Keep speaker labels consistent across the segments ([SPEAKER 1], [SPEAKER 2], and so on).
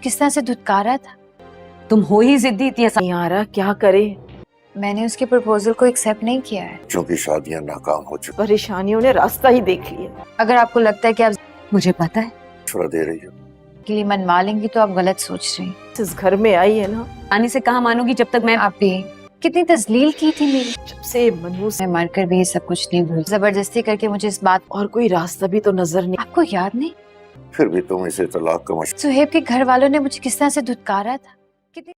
[SPEAKER 1] किस तरह से धुतकारा था।
[SPEAKER 2] तुम हो ही जिद्दी, इतनी आसान
[SPEAKER 3] नहीं आ रहा, क्या करे।
[SPEAKER 1] मैंने उसके प्रपोजल को एक्सेप्ट नहीं किया है।
[SPEAKER 4] क्योंकि शादियां नाकाम हो चुकी।
[SPEAKER 3] परेशानियों ने रास्ता ही देख लिया।
[SPEAKER 1] अगर आपको लगता है कि आप
[SPEAKER 2] मुझे पता है
[SPEAKER 4] मशवरा दे रही हो।
[SPEAKER 1] के लिए मनवा लेंगी तो आप गलत सोच रही हैं।
[SPEAKER 3] इस घर में आई है ना,
[SPEAKER 2] आने से कहाँ मानोगी जब तक मैं
[SPEAKER 1] आप भी कितनी तजलील की थी मेरी।
[SPEAKER 3] जब से मनहूस
[SPEAKER 1] मैं मरकर भी ये सब कुछ नहीं भूल, जबरदस्ती करके मुझे इस बात।
[SPEAKER 3] और कोई रास्ता भी तो नजर नहीं।
[SPEAKER 1] आपको याद नहीं
[SPEAKER 4] फिर भी तुम इसे तलाक का
[SPEAKER 1] सुहेब के घर वालों ने मुझे किस तरह से धुतकारा था। कितनी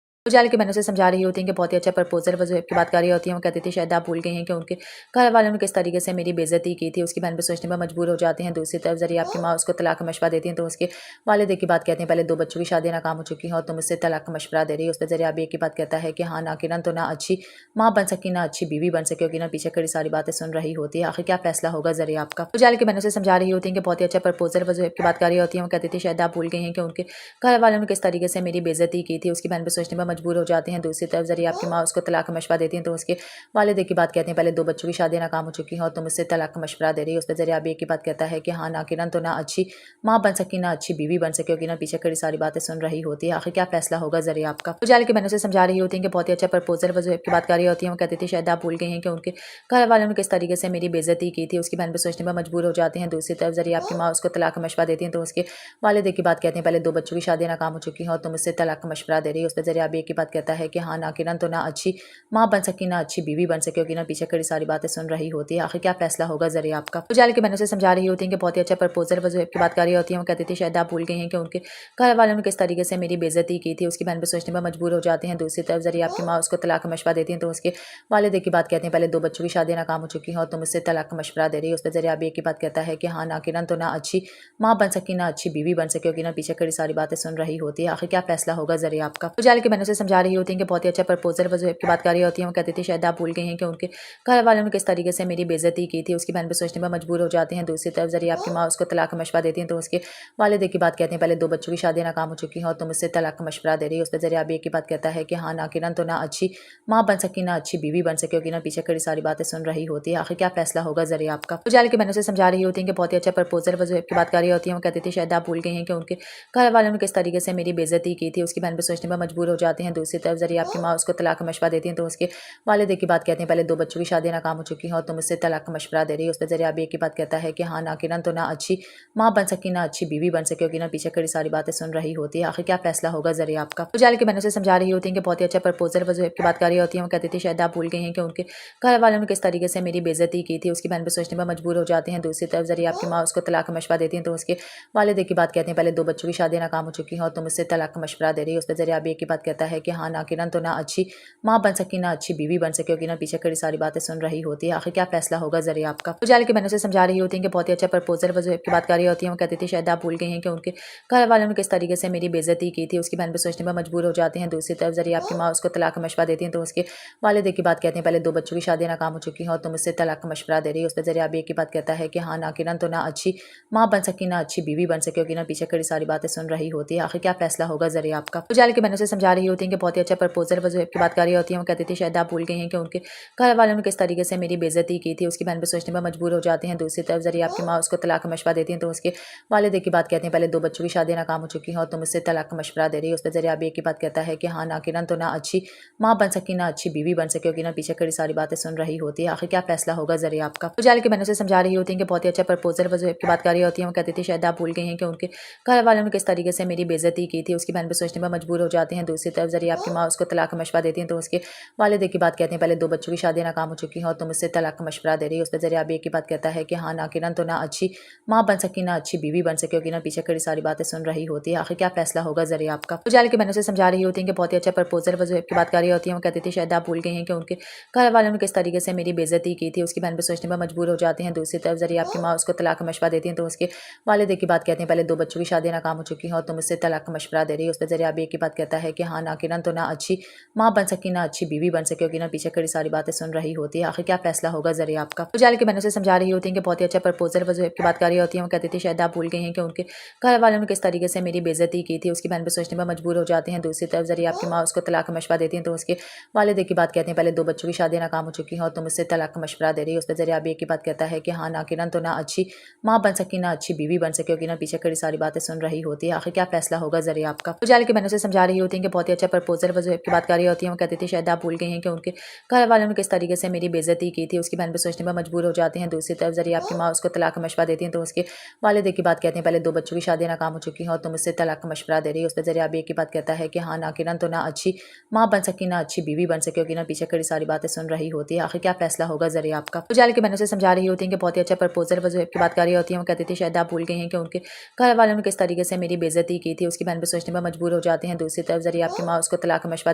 [SPEAKER 5] उजाले के बहनों से समझा रही होती हैं कि बहुत ही अच्छा प्रपोजल वजूहब की बात कर रही होती हैं। वो कहती थी शायद आप भूल गए हैं कि उनके घर वालों ने किस तरीके से मेरी बेइज्जती की थी। उसकी बहन पे सोचने में मजबूर हो जाते हैं। दूसरी तरफ जरिए आपकी माँ उसको तलाक का मशवरा देती हैं तो उसके वालिद की बात कहते हैं, पहले 2 बच्चों की शादी नाकाम हो चुकी है और तुम उससे तलाक का मशवरा दे रही है। उस पर जरिए आप एक ही बात कहता है कि हाँ नाकिरन तो ना अच्छी माँ बन सकी ना अच्छी बीवी बन सकी, ना पीछे कड़ी सारी बातें सुन रही होती है। आखिर क्या फैसला होगा जरिए आपका। उजाले के बहनों से समझा रही होती हैं कि बहुत ही अच्छा प्रपोजल वजूहब की बात कर रही होती हैं। वो कहती थी शायद आप भूल गए हैं कि उनके घर वालों ने किस तरीके से मेरी बेइज्जती की थी। उसकी बहन पे सोचने में मजबूर हो जाते हैं। दूसरी तरफ जरिए आपकी माँ उसको तलाक का मशवरा देती हैं तो उसके वालिद की बात कहते हैं, पहले 2 बच्चों की शादी नाकाम हो चुकी है और तुम उससे तलाक का मशवरा दे रही है। उस पर जरिए आप एक ही बात कहता है कि हाँ नाकिरन तो ना अच्छी माँ बन सकी ना अच्छी बीवी बन सकी, ना पीछे कड़ी सारी बातें सुन रही होती है। आखिर क्या फैसला होगा जरिए आपका। उजाले की बहनों से समझा रही होती हैं कि बहुत ही अच्छा प्रपोजल वजूहब की बात कर रही होती हैं। वो कहती थी शायद आप भूल गए हैं कि उनके घर वालों ने किस तरीके से मेरी बेइज्जती की थी। उसकी बहन पे सोचने में मजबूर हो जाते हैं। दूसरी तरफ जरिए आपकी माँ उसको तलाक का मशवरा देती हैं तो उसके वालिद की बात कहते हैं, पहले 2 बच्चों की शादी नाकाम हो चुकी है और तुम उससे तलाक का मशवरा दे रही है। उस पर जरिए आप एक ही बात कहता है कि हाँ नाकिरन तो ना अच्छी माँ बन सकी ना अच्छी बीवी बन सके, ना पीछे कड़ी सारी बातें सुन रही होती है। आखिर क्या फैसला होगा जरिए आपका। उजाले की बहनों से समझा रही होती हैं कि बहुत ही अच्छा प्रपोजल वजूहब की बात कर रही होती हैं। वो कहती थी शायद आप भूल गए हैं कि उनके घर वालों ने किस तरीके से मेरी बेइज्जती की थी। उसकी बहन पे सोचने में मजबूर हो जाते हैं। दूसरी तरफ जरिए आपकी माँ उसको तलाक का मशवरा देती हैं तो उसके वालिद की बात कहते हैं, पहले 2 बच्चों की शादी नाकाम हो चुकी है और तुम उससे तलाक का मशवरा दे रही है। उस पर जरिए आप एक ही बात कहता है कि हाँ नाकिरन तो ना अच्छी माँ बन सकी ना अच्छी बीवी बन सके, ना पीछे कड़ी सारी बातें सुन रही होती है। आखिर क्या फैसला होगा जरिए आपका। उजाले की बहनों से समझा रही होती हैं कि बहुत ही अच्छा प्रपोजल वजूहब की बात कर रही होती हैं। वो कहती थी शायद आप भूल गए हैं कि उनके घर वालों ने किस तरीके से मेरी बेइज्जती की थी। उसकी बहन पे सोचने में मजबूर हो जाते हैं। दूसरी तरफ जरिए आपकी माँ उसको तलाक का मशवरा देती हैं तो उसके वालिद की बात कहते हैं, पहले 2 बच्चों की शादी नाकाम हो चुकी है और तुम उससे तलाक का मशवरा दे रही है। उस पर जरिए आप एक ही बात कहता है कि हाँ नाकिरन तो ना अच्छी माँ बन सकी ना अच्छी बीवी बन सके, ना पीछे कड़ी सारी बातें सुन रही होती है। आखिर क्या फैसला होगा जरिए आपका। उजाले की बहनों से समझा रही होती हैं कि बहुत ही अच्छा प्रपोजल वजूहब की बात कर रही होती हैं। वो कहती थी शायद आप भूल गए हैं कि उनके घर वालों ने किस तरीके से मेरी बेइज्जती की थी। उसकी बहन पे सोचने में मजबूर हो जाते हैं। दूसरी तरफ जरिए आपकी माँ उसको तलाक का मशवरा देती हैं तो उसके वालिद की बात कहते हैं, पहले 2 बच्चों की शादी नाकाम हो चुकी है और तुम उससे तलाक का मशवरा दे रही है। उस पर जरिए आप एक ही बात कहता है कि हाँ नाकिरन तो ना अच्छी माँ बन सकी ना अच्छी बीवी बन सके, ना पीछे कड़ी सारी बातें सुन रही होती है। आखिर क्या फैसला होगा जरिए आपका। उजाले की बहनों से समझा रही होती हैं कि बहुत ही अच्छा प्रपोजल वजूहब की बात कर रही होती हैं। वो कहती थी शायद आप भूल गए हैं कि उनके घर वालों ने किस तरीके से मेरी बेइज्जती की थी। उसकी बहन पे सोचने में मजबूर हो जाते हैं। दूसरी तरफ जरिए आपकी माँ उसको तलाक का मशवरा देती हैं तो उसके वालिद की बात कहते हैं, पहले 2 बच्चों की शादी नाकाम हो चुकी है और तुम उससे तलाक का मशवरा दे रही है। उस पर जरिए आप एक ही बात कहता है कि हाँ नाकिरन तो ना अच्छी माँ बन सकी ना अच्छी बीवी बन सके, ना पीछे कड़ी सारी बातें सुन रही होती है। आखिर क्या फैसला होगा जरिए आपका। उजाले की बहनों से समझा रही होती हैं कि बहुत ही अच्छा प्रपोजल वजूहब की बात कर रही होती हैं। वो कहती थी शायद आप भूल गए हैं कि उनके घर वालों ने किस तरीके से मेरी बेइज्जती की थी। उसकी बहन पे सोचने में मजबूर हो जाते हैं। दूसरी तरफ जरिए आपकी माँ उसको तलाक का मशवरा देती हैं तो उसके वालिद की बात कहते हैं, पहले 2 बच्चों की शादी नाकाम हो चुकी है और तुम उससे तलाक का मशवरा दे रही है। उस पर जरिए आप एक ही बात कहता है कि हाँ नाकिरन तो ना अच्छी माँ बन सकी ना अच्छी बीवी बन सके, ना पीछे कड़ी सारी बातें सुन रही होती है। आखिर क्या फैसला होगा जरिए आपका। उजाले की बहनों से समझा रही होती हैं कि बहुत ही अच्छा प्रपोजल वजूहब की बात कर रही होती हैं। वो कहती थी शायद आप भूल गए हैं कि उनके घर वालों ने किस तरीके से मेरी बेइज्जती की थी। उसकी बहन पे सोचने में मजबूर हो जाते हैं। दूसरी तरफ जरिए आपकी माँ उसको तलाक का मशवरा देती हैं तो उसके वालिद की बात कहते हैं, पहले 2 बच्चों की शादी नाकाम हो चुकी है और तुम उससे तलाक का मशवरा दे रही है। उस पर जरिए आप एक ही बात कहता है कि हाँ नाकिरन तो ना अच्छी माँ बन सकी ना अच्छी बीवी बन सके, ना पीछे कड़ी सारी बातें सुन रही होती है। आखिर क्या फैसला होगा जरिए आपका। उजाले की बहनों से समझा रही होती हैं कि बहुत ही अच्छा प्रपोजल वजूहब की बात कर रही होती हैं। वो कहती थी शायद आप भूल गए हैं कि उनके घर वालों ने किस तरीके से मेरी बेइज्जती की थी। उसकी बहन पे सोचने में मजबूर हो जाते हैं। दूसरी तरफ जरिए आपकी माँ उसको तलाक का मशवरा देती हैं तो उसके वालिद की बात कहते हैं, पहले 2 बच्चों की शादी नाकाम हो चुकी है और तुम उससे तलाक का मशवरा दे रही है। उस पर जरिए आप एक ही बात कहता है कि हाँ नाकिरन तो ना अच्छी माँ बन सकी ना अच्छी बीवी बन सके, ना पीछे कड़ी सारी बातें सुन रही होती है। आखिर क्या फैसला होगा जरिए आपका। उजाले की बहनों से समझा रही होती हैं कि बहुत ही अच्छा प्रपोजल वजूहब की बात कर रही होती हैं। वो कहती थी शायद आप भूल गए हैं कि उनके घर वालों ने किस तरीके से मेरी बेइज्जती की थी। उसकी बहन पे सोचने में मजबूर हो जाते हैं। दूसरी तरफ जरिए आपकी माँ उसको तलाक का मशवरा देती हैं तो उसके वालिद की बात कहते हैं, पहले 2 बच्चों की शादी नाकाम हो चुकी है और तुम उससे तलाक का मशवरा दे रही है। उस पर जरिए आप एक ही बात कहता है कि हाँ नाकिरन तो ना अच्छी माँ बन सकी ना अच्छी बीवी बन सके होगी ना पीछे कड़ी सारी बातें सुन रही होती है। आखिर क्या फैसला होगा जरिए आपका। उजाले के बहनों से समझा रही होती है कि बहुत ही अच्छा प्रपोजल वो की बात कर रही होती है। वो कहती थी शायद आप भूल गई हैं कि उनके घर वालों ने किस तरीके से मेरी बेइज्जती की थी। उसकी बहन पे सोचने पर मजबूर हो जाते हैं। दूसरी तरफ जरिए आपकी माँ उसको तलाक का मशवरा देती हैं तो उसके वालिद की बात कहते हैं पहले 2 बच्चों की शादी नाकाम हो चुकी है और तुम उससे तलाक का मशवरा दे रही है। उस पर जरिए आप एक की बात कहता है कि हाँ नाकिरन तो ना अच्छी माँ बन सकी ना अच्छी बीवी बन सके होगी ना पीछे कड़ी सारी बातें सुन रही होती है। आखिर क्या फैसला होगा जरिए आपका। उजाले की बहनों से समझा रही होती है कि बहुत ही अच्छा प्रपोजल वो की बात कर रही होती है। वो कहती थी शायद आप भूल गई हैं कि उनके घर वालों ने किस तरीके से मेरी बेइज्जती की थी। उसकी बहन पे सोचने पर मजबूर हो जाते हैं। दूसरी तरफ जरिए आपकी माँ उसको तलाक का मशवरा देती हैं तो उसके वालिद की बात कहते हैं पहले 2 बच्चों की शादी नाकाम हो चुकी है और तुम उससे तलाक का मशवरा दे रही है। उस पर जरिए आप एक की बात कहता है कि हाँ नाकिरन तो ना अच्छी माँ बन सकी ना अच्छी बीवी बन सके होगी ना पीछे कड़ी सारी बातें सुन रही होती है। आखिर क्या फैसला होगा जरिए आपका। उजाले की बहनों से समझा रही होती है कि बहुत ही अच्छा प्रपोजल वो की बात कर रही होती है। वो कहती थी शायद आप भूल गई हैं कि उनके घर वालों ने किस तरीके से मेरी बेइज्जती की थी। उसकी बहन पे सोचने पर मजबूर हो जाते हैं। दूसरी तरफ जरिए आपकी माँ उसको तलाक का मशवरा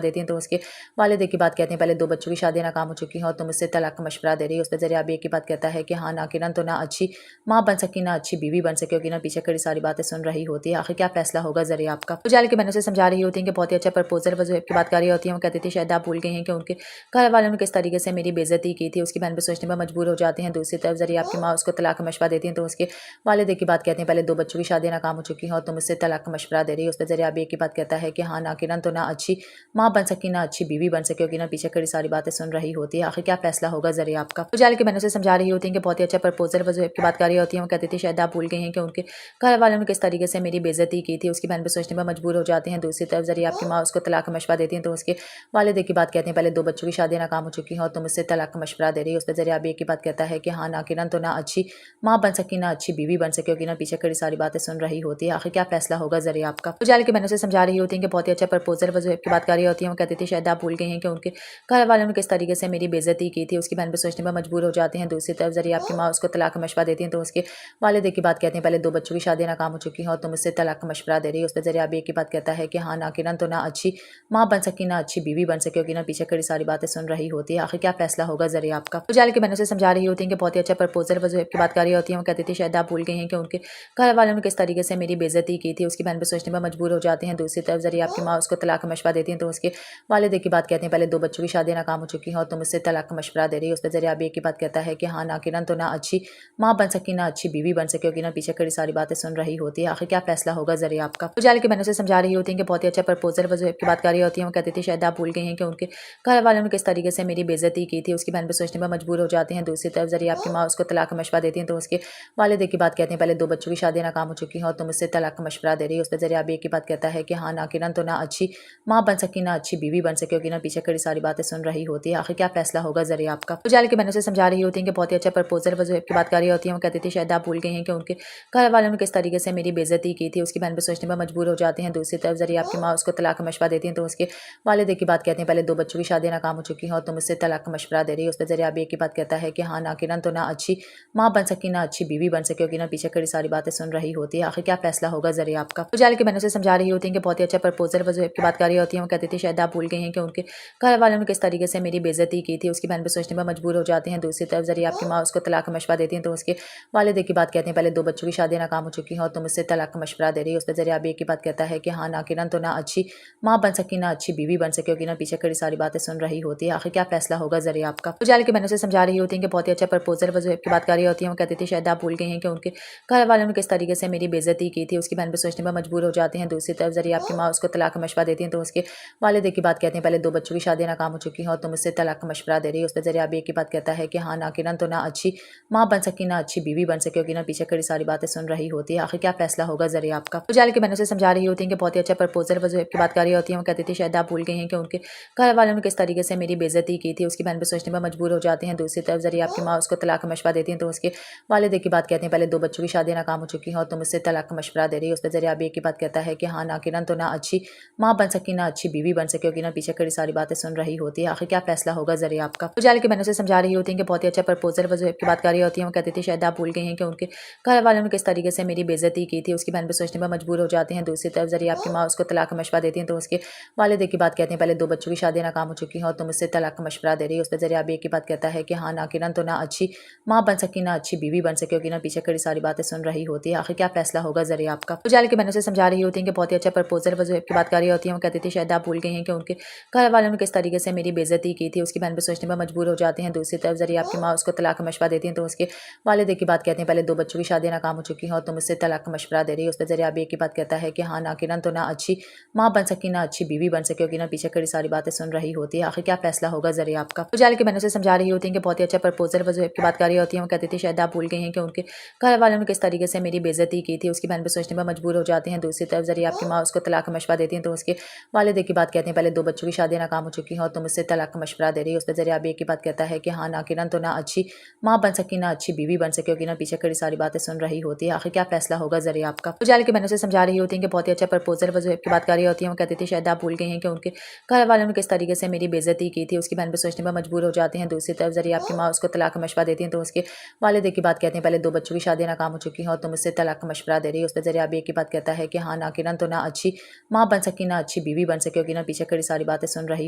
[SPEAKER 5] देती हैं तो उसके वालिद की बात कहते हैं पहले 2 बच्चों की शादी नाकाम हो चुकी है और तुम उससे तलाक का मशवरा दे रही है। उस पर जरिए आप एक की बात कहता है कि हाँ नाकिरन तो ना अच्छी माँ बन सकी ना अच्छी बीवी बन सके होगी ना पीछे कड़ी सारी बातें सुन रही होती है। आखिर क्या फैसला होगा जरिए आपका। उजाले की बहनों से समझा रही होती है कि बहुत ही अच्छा प्रपोजल वो की बात कर रही होती है। वो कहती थी शायद आप भूल गई हैं कि उनके घर वालों ने किस तरीके से मेरी बेइज्जती की थी। उसकी बहन पे सोचने पर मजबूर हो जाते हैं। दूसरी तरफ जरिए आपकी माँ उसको तलाक का मशवरा देती हैं तो उसके वालिद की बात कहते हैं पहले 2 बच्चों की शादी नाकाम हो चुकी है और तुम उससे तलाक का मशवरा दे रही है। उस पर जरिए आप एक की बात कहता है कि हाँ नाकिरन तो ना अच्छी माँ बन सकी ना अच्छी बीवी बन सके होगी ना पीछे कड़ी सारी बातें सुन रही होती है। आखिर क्या फैसला होगा जरिए आपका। उजाले की बहनों से समझा रही होती है कि बहुत ही अच्छा प्रपोजल वो की बात कर रही होती है। वो कहती थी शायद आप भूल गई हैं कि उनके घर वालों ने किस तरीके से मेरी बेइज्जती की थी। उसकी बहन पे सोचने पर मजबूर हो जाते हैं। दूसरी तरफ जरिए आपकी माँ उसको तलाक का मशवरा देती हैं तो उसके वालिद की बात कहते हैं पहले 2 बच्चों की शादी नाकाम हो चुकी है और तुम उससे तलाक का मशवरा दे रही है। उस पर जरिए आप एक की बात कहता है कि हाँ नाकिरन तो ना अच्छी माँ बन सकी ना अच्छी बीवी बन सके होगी ना पीछे कड़ी सारी बातें सुन रही होती है। आखिर क्या फैसला होगा जरिए आपका। उजाले की बहनों से समझा रही होती है कि बहुत ही अच्छा प्रपोजल वो की बात कर रही होती है। वो कहती थी शायद आप भूल गई हैं कि उनके घर वालों ने किस तरीके से मेरी बेइज्जती की थी। उसकी बहन पे सोचने पर मजबूर हो जाते हैं। दूसरी तरफ जरिए आपकी माँ उसको तलाक का मशवरा देती हैं तो उसके वालिद की बात कहते हैं पहले 2 बच्चों की शादी नाकाम हो चुकी है और तुम उससे तलाक का मशवरा दे रही है। उस पर जरिए आप एक की बात कहता है कि हाँ नाकिरन तो ना अच्छी माँ बन सकी ना अच्छी बीवी बन सके होगी ना पीछे कड़ी सारी बातें सुन रही होती है। आखिर क्या फैसला होगा जरिए आपका। उजाले की बहनों से समझा रही होती है कि बहुत ही अच्छा प्रपोजल वो की बात कर रही होती है। वो कहती थी शायद आप भूल गई हैं कि उनके घर वालों ने किस तरीके से मेरी बेइज्जती की थी। उसकी बहन पे सोचने पर मजबूर हो जाते हैं। दूसरी तरफ जरिए आपकी माँ उसको तलाक का मशवरा देती हैं तो उसके वालिद की बात कहते हैं पहले 2 बच्चों की शादी नाकाम हो चुकी है और तुम उससे तलाक का मशवरा दे रही है। उस पर जरिए आप एक की बात कहता है कि हाँ नाकिरन तो ना अच्छी माँ बन सकी ना अच्छी बीवी बन सके होगी ना पीछे कड़ी सारी बातें सुन रही होती है। आखिर क्या फैसला होगा जरिए आपका। उजाले की बहनों से समझा रही होती है कि बहुत ही अच्छा प्रपोजल वो की बात कर रही होती है। वो कहती थी शायद आप भूल गई हैं कि उनके घर वालों ने किस तरीके से मेरी बेइज्जती की थी। उसकी बहन पे सोचने पर मजबूर हो जाते हैं। दूसरी तरफ जरिए आपकी माँ उसको तलाक का मशवरा देती हैं तो उसके वालिद की बात कहते हैं पहले 2 बच्चों की शादी नाकाम हो चुकी है और तुम उससे तलाक का मशवरा दे रही है। उस पर जरिए आप एक की बात कहता है कि हाँ नाकिरन तो ना अच्छी माँ बन सकी ना अच्छी बीवी बन सके होगी ना पीछे कड़ी सारी बातें सुन रही होती है। आखिर क्या फैसला होगा जरिए आपका। उजाले की बहनों से समझा रही होती है कि बहुत ही अच्छा प्रपोजल वो की बात कर रही होती है। वो कहती थी शायद आप भूल गई हैं कि उनके घर वालों ने किस तरीके से मेरी बेइज्जती की थी। उसकी बहन पे सोचने पर मजबूर हो जाते हैं। दूसरी तरफ जरिए आपकी माँ उसको तलाक का मशवरा देती हैं तो उसके वालिद की बात कहते हैं पहले 2 बच्चों की शादी नाकाम हो चुकी है और तुम उससे तलाक का मशवरा दे रही है। उस पर जरिए आप एक की बात कहता है कि हाँ नाकिरन तो ना अच्छी माँ बन सकी ना अच्छी बीवी बन सके होगी ना पीछे कड़ी सारी बातें सुन रही होती है। आखिर क्या फैसला होगा जरिए आपका। उजाले की बहनों से समझा रही होती है कि बहुत ही अच्छा प्रपोजल वो की बात कर रही होती है। वो कहती थी शायद आप भूल गई हैं कि उनके घर वालों ने किस तरीके से मेरी बेइज्जती की थी। उसकी बहन पे सोचने पर मजबूर हो जाते हैं। दूसरी तरफ जरिए आपकी माँ उसको तलाक का मशवरा देती हैं तो उसके वालिद की बात कहते हैं पहले 2 बच्चों की शादी नाकाम हो चुकी है और तुम उससे तलाक का मशवरा दे रही है। उस पर जरिए आप एक की बात कहता है कि हाँ नाकिरन तो ना अच्छी माँ बन सकी ना अच्छी बीवी बन सके होगी ना पीछे कड़ी सारी बातें सुन रही होती है। आखिर क्या फैसला होगा जरिए आपका। उजाले की बहनों से समझा रही होती है कि बहुत ही अच्छा प्रपोजल वो की बात कर रही होती है। वो कहती थी शायद आप भूल गई हैं कि उनके घर वालों ने किस तरीके से मेरी बेइज्जती की थी। उसकी बहन पे सोचने पर मजबूर हो जाते हैं। दूसरी तरफ जरिए आपकी माँ उसको तलाक का मशवरा देती हैं तो उसके वालिद की बात कहते हैं पहले 2 बच्चों की शादी नाकाम हो चुकी है और तुम उससे तलाक का मशवरा दे रही है। उस पर जरिए आप एक की बात कहता है कि हाँ नाकिरन तो ना अच्छी माँ बन सकी ना अच्छी बीवी बन सके होगी ना पीछे कड़ी सारी बातें सुन रही होती है। आखिर क्या फैसला होगा जरिए आपका। उजाले की बहनों से समझा रही होती है कि बहुत ही अच्छा प्रपोजल वो की बात कर रही होती है। वो कहती थी शायद आप भूल गई हैं कि उनके घर वालों ने किस तरीके से मेरी बेइज्जती की थी। उसकी बहन पे सोचने पर मजबूर हो जाते हैं। दूसरी तरफ जरिए आपकी माँ उसको तलाक का मशवरा देती हैं तो उसके वालिद की बात कहते हैं पहले 2 बच्चों की शादी नाकाम हो चुकी है और तुम उससे तलाक का मशवरा दे रही है। उस पर जरिए आप एक की बात कहता है कि हाँ नाकिरन तो ना अच्छी माँ बन सकी ना अच्छी बीवी बन सके होगी ना पीछे कड़ी सारी बातें सुन रही होती है। आखिर क्या फैसला होगा जरिए आपका। उजाले की बहनों से समझा रही होती है कि बहुत ही अच्छा प्रपोजल वो की बात कर रही होती है। वो कहती थी शायद आप भूल गई हैं कि उनके घर वालों ने किस तरीके से मेरी बेइज्जती की थी। उसकी बहन पे सोचने पर मजबूर हो जाते हैं। दूसरी तरफ जरिए आपकी माँ उसको तलाक का मशवरा देती हैं तो उसके वालिद की बात कहते हैं पहले 2 बच्चों की शादी नाकाम हो चुकी है और तुम उससे तलाक का मशवरा दे रही है। उस पर जरिए आप एक की बात कहता है कि हाँ नाकिरन तो ना अच्छी माँ बन सकी ना अच्छी बीवी बन सके होगी ना पीछे कड़ी सारी बातें सुन रही होती है। आखिर क्या फैसला होगा जरिए आपका। उजाले की बहनों से समझा रही होती है कि बहुत ही अच्छा प्रपोजल वो की बात कर रही होती है। वो कहती कहती थी शायद आप भूल गई हैं कि उनके घर वालों ने किस तरीके से मेरी बेइज्जती की थी। उसकी बहन पे सोचने पर मजबूर हो जाते हैं। दूसरी तरफ जरिए आपकी माँ उसको तलाक का मशवरा देती हैं तो उसके वालिद की बात कहते हैं पहले 2 बच्चों की शादी नाकाम हो चुकी है और तुम मुझसे तलाक का मशवरा दे रही है। उस पर जरिए आप एक ही बात कहता है कि हाँ नाकिरन तो ना अच्छी माँ बन सकी ना अच्छी बीवी बन सके होगी ना पीछे कड़ी सारी बातें सुन रही होती है। आखिर क्या फैसला होगा जरिए आपका। उजाले की बहनों से समझा रही होती है कि बहुत ही अच्छा प्रपोजल वजूहब की बात कर रही होती है। वो कहती थी शायद आप भूल गई हैं कि उनके घर वालों ने किस तरीके से मेरी बेइज्जती की थी। उसकी बहन पे सोचने पर मजबूर हो जाते हैं। दूसरी तरफ जरिए आपकी माँ उसको तलाक का मशवरा देती हैं तो उसके वालिद की बात कहते हैं पहले 2 बच्चों की शादी नाकाम हो चुकी है और तुम मुझसे तलाक का मशवरा दे रही है। उस पर जरिए आप एक ही बात कहता है कि हाँ नाकिरन तो ना अच्छी माँ बन सकी ना अच्छी बीवी बन सके होगी ना पीछे कड़ी सारी बातें सुन रही होती है। आखिर क्या फैसला होगा जरिए आपका। उजाले की बहनों से समझा रही होती है कि बहुत ही अच्छा प्रपोजल वजूहब की बात कर रही होती है। वो कहती थी शायद आप भूल गई हैं कि उनके घर वालों ने किस तरीके से मेरी बेइज्जती की थी। उसकी बहन पे सोचने पर मजबूर हो जाते हैं। दूसरी तरफ जरिए आपकी माँ उसको तलाक का मशवरा देती हैं तो उसके वालिद की बात कहते हैं पहले 2 बच्चों की शादी नाकाम हो चुकी है और तुम मुझसे तलाक का मशवरा दे रही है। उस पर जरिए आप एक ही बात कहता है कि हाँ नाकिरन तो ना अच्छी माँ बन सकी ना अच्छी बीवी बन सके होगी ना पीछे कड़ी सारी बातें सुन रही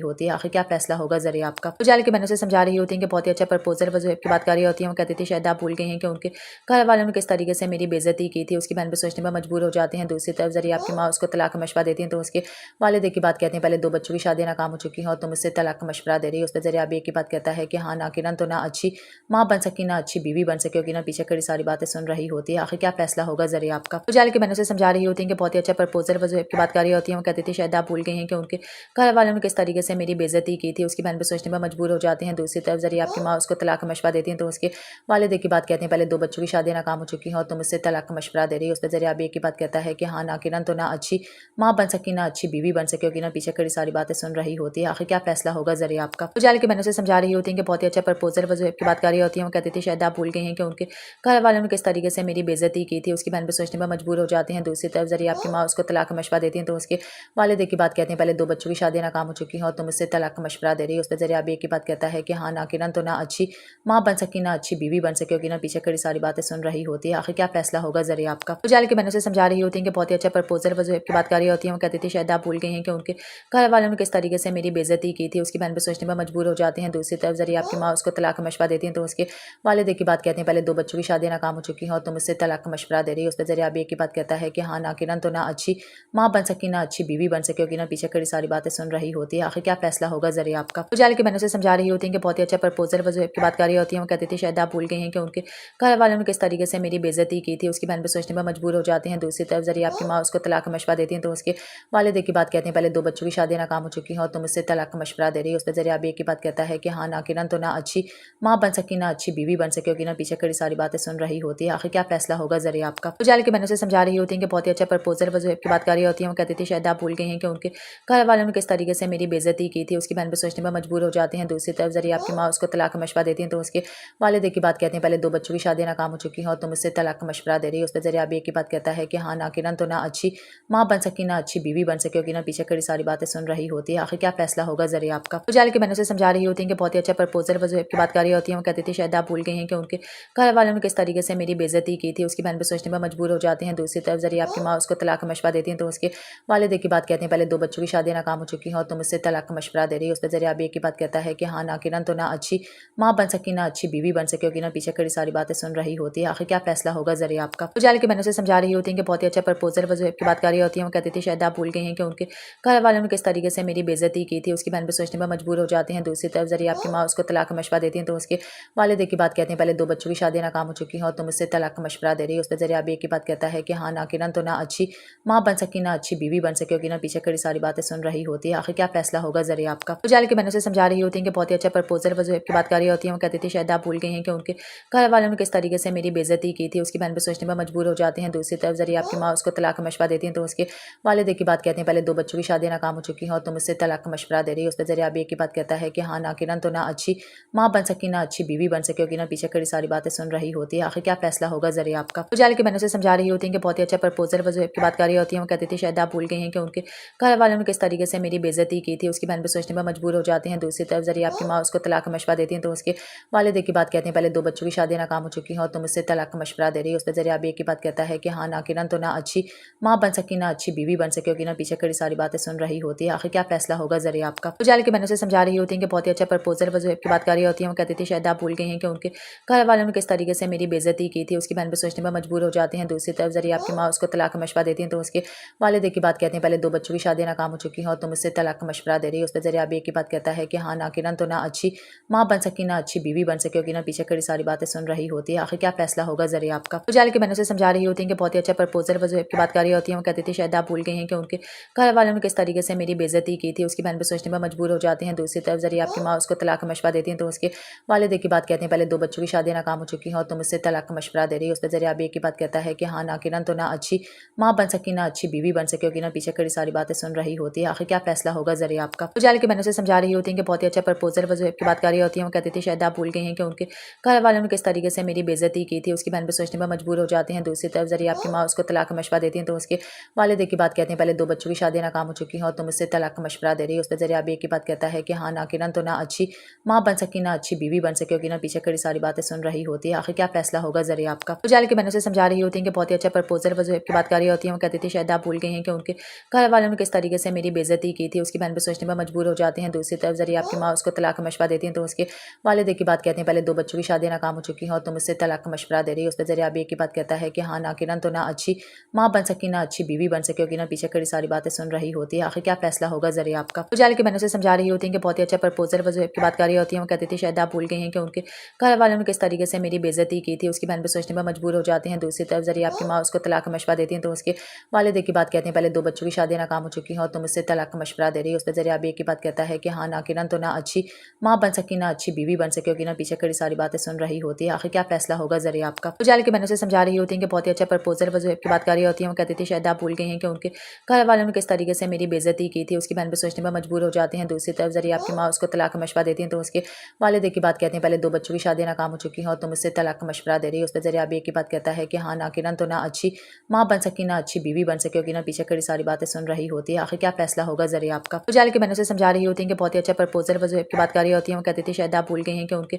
[SPEAKER 5] होती है। आखिर क्या फैसला होगा जरिए आपका। उजाले की बहनों से समझा रही होती है कि बहुत ही अच्छा प्रपोजल वजूहब की बात कर रही होती है। वो कहती थी शायद आप भूल गई हैं कि उनके घर वालों ने किस तरीके से मेरी बेइज्जती की थी। उसकी बहन पे सोचने पर मजबूर हो जाते हैं। दूसरी तरफ जरिए आपकी माँ उसको तलाक का मशवरा देती हैं तो उसके वालिद की बात कहते हैं पहले 2 बच्चों की शादी नाकाम हो चुकी है और तुम मुझसे तलाक का मशवरा दे रही है। उस पर जरिए आप एक ही बात कहता है कि हाँ नाकिरन तो ना अच्छी माँ बन सकी ना अच्छी बीवी बन सके होगी ना पीछे कड़ी सारी बातें सुन रही होती है। आखिर क्या फैसला होगा जरिए आपका। उजाले की बहनों से समझा रही होती है कि बहुत ही अच्छा प्रपोजल वजूहब की बात कर रही होती है। वो कहती थी शायद आप भूल गई हैं कि उनके घर वालों ने किस तरीके से मेरी बेइज्जती की थी। उसकी बहन पे सोचने पर मजबूर हो जाते हैं। दूसरी तरफ जरिए आपकी माँ उसको तलाक का मशवरा देती हैं तो उसके वालिद की बात कहते हैं पहले 2 बच्चों की शादी नाकाम हो चुकी है और तुम मुझसे तलाक का मशवरा दे रही है। उस पर जरिए आप एक ही बात कहता है कि हाँ नाकिरन तो ना अच्छी माँ बन सकी ना अच्छी बीवी बन सके होगी ना पीछे कड़ी सारी बातें सुन रही होती है। आखिर क्या फैसला होगा जरिए आपका। उजाले की बहनों से समझा रही होती है कि बहुत ही अच्छा प्रपोजल वजूहब की बात कर रही होती है। वो कहती थी शायद आप भूल गई हैं कि उनके घर वालों ने किस तरीके से मेरी बेइज्जती की थी। उसकी बहन पे सोचने पर मजबूर हो जाते हैं। दूसरी तरफ जरिए आपकी माँ उसको तलाक का मशवरा देती हैं तो उसके वालिद की बात कहते हैं पहले 2 बच्चों की शादी नाकाम हो चुकी है और तुम मुझसे तलाक का मशवरा दे रही है। उस पर जरिए आप एक ही बात कहता है कि हाँ नाकिरन तो ना अच्छी माँ बन सकी ना अच्छी बीवी बन सके होगी ना पीछे कड़ी सारी बातें सुन रही होती है। आखिर क्या फैसला होगा जरिए आपका। उजाले की बहनों से समझा रही होती है कि बहुत ही अच्छा प्रपोजल वजूहब की बात कर रही होती है। वो कहती थी शायद आप भूल गई हैं कि उनके घर वालों ने किस तरीके से मेरी बेइज्जती की थी। उसकी बहन पे सोचने पर मजबूर हो जाते हैं। दूसरी तरफ जरिए आपकी माँ उसको तलाक का मशवरा देती हैं तो उसके वालिद की बात कहते हैं पहले 2 बच्चों की शादी नाकाम हो चुकी है और तुम मुझसे तलाक का मशवरा दे रही है। उस पर जरिए आप एक ही बात कहता है कि हाँ नाकिरन तो ना अच्छी माँ बन सकी ना अच्छी बीवी बन सके होगी ना पीछे कड़ी सारी बातें सुन रही होती है। आखिर क्या फैसला होगा जरिए आपका। उजाले की बहनों से समझा रही होती है कि बहुत ही अच्छा प्रपोजल वजूहब की बात कर रही होती है। वो कहती थी शायद आप भूल गई हैं कि उनके घर वालों ने किस तरीके से मेरी बेइज्जती की थी। उसकी बहन पे सोचने पर मजबूर हो जाते हैं। दूसरी तरफ जरिए आपकी माँ उसको तलाक का मशवरा देती हैं तो उसके वालिद की बात कहते हैं पहले 2 बच्चों की शादी नाकाम हो चुकी है और तुम मुझसे तलाक का मशवरा दे रही है। उस पर जरिए आप एक ही बात कहता है कि हाँ नाकिरन तो ना अच्छी माँ बन सकी ना अच्छी बीवी बन सके होगी ना पीछे कड़ी सारी बातें सुन रही होती है। आखिर क्या फैसला होगा जरिए आपका। उजाले की बहनों से समझा रही होती है कि बहुत ही अच्छा प्रपोजल वजूहब की बात कर रही होती है। वो कहती थी शायद आप भूल गई हैं कि उनके घर वालों ने किस तरीके से मेरी बेइज्जती की थी। उसकी बहन पे सोचने पर मजबूर हो जाते हैं। दूसरी तरफ जरिए आपकी माँ उसको तलाक का मशवरा देती हैं तो उसके वालिद की बात कहते हैं पहले 2 बच्चों की शादी नाकाम हो चुकी है और तुम मुझसे तलाक का मशवरा दे रही है। उस पर जरिए आप एक ही बात कहता है कि हाँ नाकिरन तो ना अच्छी माँ बन सकी ना अच्छी बीवी बन सके होगी ना पीछे कड़ी सारी बातें सुन रही होती है। आखिर क्या फैसला होगा जरिए आपका। उजाले की बहनों से समझा रही होती है कि बहुत ही अच्छा प्रपोजल वजूहब की बात कर रही होती है। वो कहती थी शायद आप भूल गई हैं कि उनके घर वालों ने किस तरीके से मेरी बेइज्जती की थी। उसकी बहन पे सोचने पर मजबूर हो जाते हैं। दूसरी तरफ जरिए आपकी माँ उसको तलाक का मशवरा देती हैं तो उसके वालिद की बात कहते हैं पहले 2 बच्चों की शादी नाकाम हो चुकी है और तुम मुझसे तलाक का मशवरा दे रही है। उस पर जरिए आप एक ही बात कहता है कि हाँ नाकिरन तो ना अच्छी माँ बन सकी ना अच्छी बीवी बन सके होगी ना पीछे कड़ी सारी बातें सुन रही होती है। आखिर क्या फैसला होगा जरिए आपका। उजाले की बहनों से समझा रही होती है कि बहुत ही अच्छा प्रपोजल वजूहब की बात कर रही होती है। वो कहती थी शायद आप भूल गई हैं कि उनके घर वालों ने किस तरीके से मेरी बेइज्जती की थी। उसकी बहन पे सोचने पर मजबूर हो जाते हैं। दूसरी तरफ जरिए आपकी माँ उसको तलाक का मशवरा देती हैं तो उसके वालिद की बात कहते हैं पहले 2 बच्चों की शादी नाकाम हो चुकी है और तुम मुझसे तलाक का मशवरा दे रही है। उस पर जरिए आप एक ही बात कहता है कि हाँ नाकिरन तो ना अच्छी माँ बन सकी ना अच्छी बीवी बन सके होगी ना पीछे कड़ी सारी बातें सुन रही होती है। आखिर क्या फैसला होगा जरिए आपका। उजाले की बहनों से समझा रही होती है कि बहुत ही अच्छा प्रपोजल वजूहब की बात कर रही होती है। वो कहती थी शायद आप भूल गई हैं कि उनके घर वालों ने किस तरीके से मेरी बेइज्जती की थी। उसकी बहन पे सोचने पर मजबूर हो जाते हैं। दूसरी तरफ जरिए आपकी माँ उसको तलाक का मशवरा देती हैं तो उसके वालिद की बात कहते हैं पहले 2 बच्चों की शादी नाकाम हो चुकी है और तुम मुझसे तलाक का मशवरा दे रही है। उस पर जरिए आप एक ही बात कहता है कि हाँ नाकिरन तो ना अच्छी माँ बन सकी ना अच्छी बीवी बन सके होगी ना पीछे कड़ी सारी बातें सुन रही होती है। आखिर क्या फैसला होगा जरिए आपका। उजाले की बहनों से समझा रही होती है कि बहुत ही अच्छा प्रपोजल वजूहब की बात कर रही होती है। वो कहती थी शायद आप भूल गई हैं कि उनके घर वालों ने किस तरीके से मेरी बेइज्जती की थी। उसकी बहन पे सोचने पर मजबूर हो जाते हैं। दूसरी तरफ जरिए आपकी माँ उसको तलाक का मशवरा देती हैं तो उसके वालिद की बात कहते हैं पहले 2 बच्चों की शादी नाकाम हो चुकी है और तुम मुझसे तलाक का मशवरा दे रही है। उस पर जरिए आप एक ही बात कहता है कि हाँ नाकिरन तो ना अच्छी माँ बन सकी ना अच्छी बीवी बन सके होगी ना पीछे कड़ी सारी बातें सुन रही होती है। आखिर क्या फैसला होगा जरिए आपका। उजाले की बहनों से समझा रही होती है कि बहुत ही अच्छा प्रपोजल वजूहब की बात कर रही होती है। वो कहती थी शायद आप भूल गई हैं कि उनके घर वालों ने किस तरीके से मेरी बेइज्जती की थी। उसकी बहन पे सोचने पर मजबूर हो जाते हैं। दूसरी तरफ जरिए आपकी माँ उसको तलाक का मशवरा देती हैं तो उसके वालिद की बात कहते हैं पहले 2 बच्चों की शादी شادیاں ناکام ہو چکی ہیں اور تم اس سے طلاق کا مشورہ دے رہی ہو۔ اس پہ ذریعہ اب ایک ہی بات کہتا ہے کہ ہاں ناقرن تو نہ اچھی ماں بن سکی نہ اچھی بیوی بن سکی ہوگی، نہ پیچھے کڑی ساری باتیں سن رہی ہوتی ہے۔ آخر کیا فیصلہ ہوگا ذریعہ آپ کا؟ تو جال کے بہنوں سے سمجھا رہی ہوتی ہیں کہ بہت ہی اچھا پرپوزل وضوحب کی بات کر رہی ہوتی ہیں۔ وہ کہتی تھی شاید آپ بھول گئی ہیں کہ ان کے گھر والوں نے کس طریقے سے میری بےعزتی کی تھی۔ اس کی بہن پہ سوچنے میں مجبور ہو جاتے ہیں۔ دوسری طرف ذریعہ آپ کی ماں اس کو طلاق کا مشورہ دیتی ہیں تو اس کے والد کی بات کہتے ہیں پہلے 2 بچوں کی شادیاں ناکام ہو چکی ہیں اور تم اس سے طلاق کا مشورہ دے رہی ہو۔ اس پہ ذریعہ اب ایک ہی بات کہتا ہے کہ ہاں ناقرن تو نہ اچھی ماں بن سکی نہ اچھی بیوی بن سکی ہوگی، نہ پیچھے کڑی ساری باتیں سن رہی ہوتی ہے۔ آخر کیا فیصلہ ہوگا ذریعہ آپ کا؟ تو جال کے بہنوں سے سمجھا رہی ہوتی ہیں کہ بہت ہی اچھا پرپوزل وضوحب کی بات کر رہی ہوتی ہیں۔ وہ کہتی تھی شاید آپ بھول گئی ہیں کہ ان کے گھر والوں نے کس طریقے سے میری بےعزتی کی تھی۔ اس کی بہن پہ سوچنے میں مجبور ہو جاتے ہیں۔ دوسری طرف ذریعہ آپ کی ماں اس کو طلاق کا مشورہ دیتی ہیں تو اس کے والد کی بات کہتے ہیں پہلے 2 بچوں کی شادیاں ناکام ہو چکی ہیں اور تم اس سے طلاق کا مشورہ دے رہی ہو۔ اس پہ ذریعہ اب ایک ہی بات کہتا ہے کہ ہاں ناقرن تو نہ اچھی ماں بن سکی نہ اچھی بیوی بن سکی ہوگی، نہ پیچھے کڑی ساری باتیں سن رہی ہوتی ہے۔ آخر کیا فیصلہ ہوگا ذریعہ آپ کا؟ تو جال کے بہنوں سے سمجھا رہی ہوتی ہیں کہ بہت ہی اچھا پرپوزل وضوحب کی بات کر رہی ہوتی ہیں۔ وہ کہتی تھی شاید آپ بھول گئی ہیں کہ ان کے گھر والوں نے کس طریقے سے میری بےعزتی کی تھی۔ اس کی بہن پہ سوچنے میں مجبور ہو جاتے ہیں۔ دوسری طرف ذریعہ آپ کی ماں اس کو طلاق کا مشورہ دیتی ہیں تو اس کے والد کی بات کہتے ہیں پہلے 2 بچوں کی شادیاں ناکام ہو چکی ہیں اور تم اس سے طلاق کا مشورہ دے رہی ہو۔ اس پہ ذریعہ اب ایک ہی بات کہتا ہے کہ ہاں ناقرن تو نہ اچھی ماں بن سکی نہ اچھی بیوی بن سکی ہوگی، نہ پیچھے کڑی ساری باتیں سن رہی ہوتی ہے۔ آخر کیا فیصلہ ہوگا ذریعہ آپ کا؟ تو جال کے بہنوں سے سمجھا رہی ہوتی ہیں کہ بہت ہی اچھا پرپوزل وضوحب کی بات کر رہی ہوتی ہیں۔ وہ کہتی تھی شاید آپ بھول گئی ہیں کہ ان کے گھر والوں نے کس طریقے سے میری بےعزتی کی تھی۔ اس کی بہن پہ سوچنے میں مجبور ہو جاتے ہیں۔ دوسری طرف ذریعہ آپ کی ماں اس کو طلاق کا مشورہ دیتی ہیں تو اس کے والد کی بات کہتے ہیں پہلے 2 بچوں کی شادیاں ناکام ہو چکی ہیں اور تم اس سے طلاق کا مشورہ دے رہی ہو۔ اس پہ ذریعہ اب ایک ہی بات کہتا ہے کہ ہاں ناقرن تو نہ اچھی ماں بن سکی نہ اچھی بیوی بن سکی ہوگی، نہ پیچھے کڑی ساری باتیں سن رہی ہوتی ہے۔ آخر کیا فیصلہ ہوگا ذریعہ آپ کا؟ تو جال کے بہنوں سے سمجھا رہی ہوتی ہیں کہ بہت ہی اچھا پرپوزل وضوحب کی بات کر رہی ہوتی ہیں۔ وہ کہتی تھی شاید آپ بھول گئی ہیں کہ ان کے گھر والوں نے کس طریقے سے میری بےعزتی کی تھی۔ اس کی بہن پہ سوچنے میں مجبور ہو جاتے ہیں۔ دوسری طرف ذریعہ آپ کی ماں اس کو طلاق کا مشورہ دیتی ہیں تو اس کے والد کی بات کہتے ہیں پہلے 2 بچوں کی شادیاں ناکام ہو چکی ہیں اور تم اس سے طلاق کا مشورہ دے رہی ہو۔ اس پہ ذریعہ اب ایک ہی بات کہتا ہے کہ ہاں ناقرن تو نہ اچھی ماں بن سکی نہ اچھی بیوی بن سکی ہوگی، نہ پیچھے کڑی ساری باتیں سن رہی ہوتی ہے۔ آخر کیا فیصلہ ہوگا ذریعہ آپ کا؟ تو جال کے بہنوں سے سمجھا رہی ہوتی ہیں کہ بہت ہی اچھا پرپوزل وضوحب کی بات کر رہی ہوتی ہیں۔ وہ کہتی تھی شاید آپ بھول گئی ہیں کہ ان کے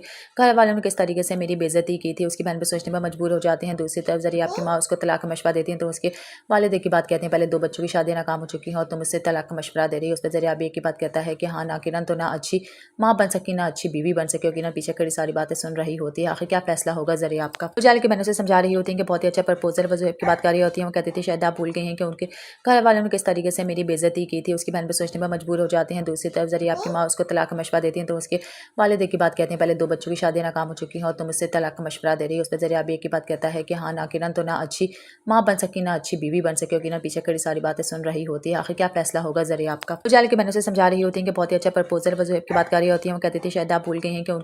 [SPEAKER 5] گھر والوں نے کس طریقے سے میری بےعزتی کی تھی۔ اس کی بہن پہ سوچنے میں مجبور ہو جاتے ہیں۔ دوسری طرف ذریعہ آپ کی ماں اس کو طلاق کا مشورہ دیتی ہیں تو اس کے والد کی بات کہتے ہیں پہلے 2 بچوں کی شادیاں ناکام ہو چکی ہیں اور تم اس سے طلاق کا مشورہ دے رہی ہو۔ اس پہ ذریعہ اب ایک ہی بات کہتا ہے کہ ہاں ناقرن تو نہ اچھی ماں بن سکی نہ اچھی بیوی بن سکی ہوگی، نہ پیچھے کڑی ساری باتیں سن رہی ہوتی ہے۔ آخر کیا فیصلہ ہوگا ذریعہ آپ کا؟ تو جال کے بہنوں سے سمجھا رہی ہوتی ہیں کہ بہت ہی اچھا پرپوزل وضوحب کی بات کر رہی ہوتی ہیں۔ وہ کہتی تھی شاید آپ بھول گئی ہیں کہ ان کے گھر والوں نے کس طریقے سے میری بےعزتی کی تھی۔ اس کی بہن پہ سوچنے میں مجبور ہو جاتے ہیں۔ دوسری طرف ذریعہ آپ کی ماں اس کو طلاق کا مشورہ دیتی ہیں تو اس کے والد کی بات کہتے ہیں پہلے 2 بچوں کی شادیاں ناکام ہو چکی ہیں اور تم اس سے طلاق کا مشورہ دے رہی ہو۔ اس پہ ذریعہ اب ایک ہی بات کہتا ہے کہ ہاں ناقرن تو نہ اچھی ماں بن سکی نہ اچھی بیوی بن سکی ہوگی، نہ پیچھے کڑی ساری باتیں سن رہی ہوتی ہے۔ آخر کیا فیصلہ ہوگا ذریعہ آپ کا؟ تو جال کے بہنوں سے سمجھا رہی ہوتی ہیں کہ بہت ہی اچھا پرپوزل وضوحب کی بات کر رہی ہوتی ہیں۔ وہ کہتی تھی شاید آپ بھول گئی ہیں کہ ان کے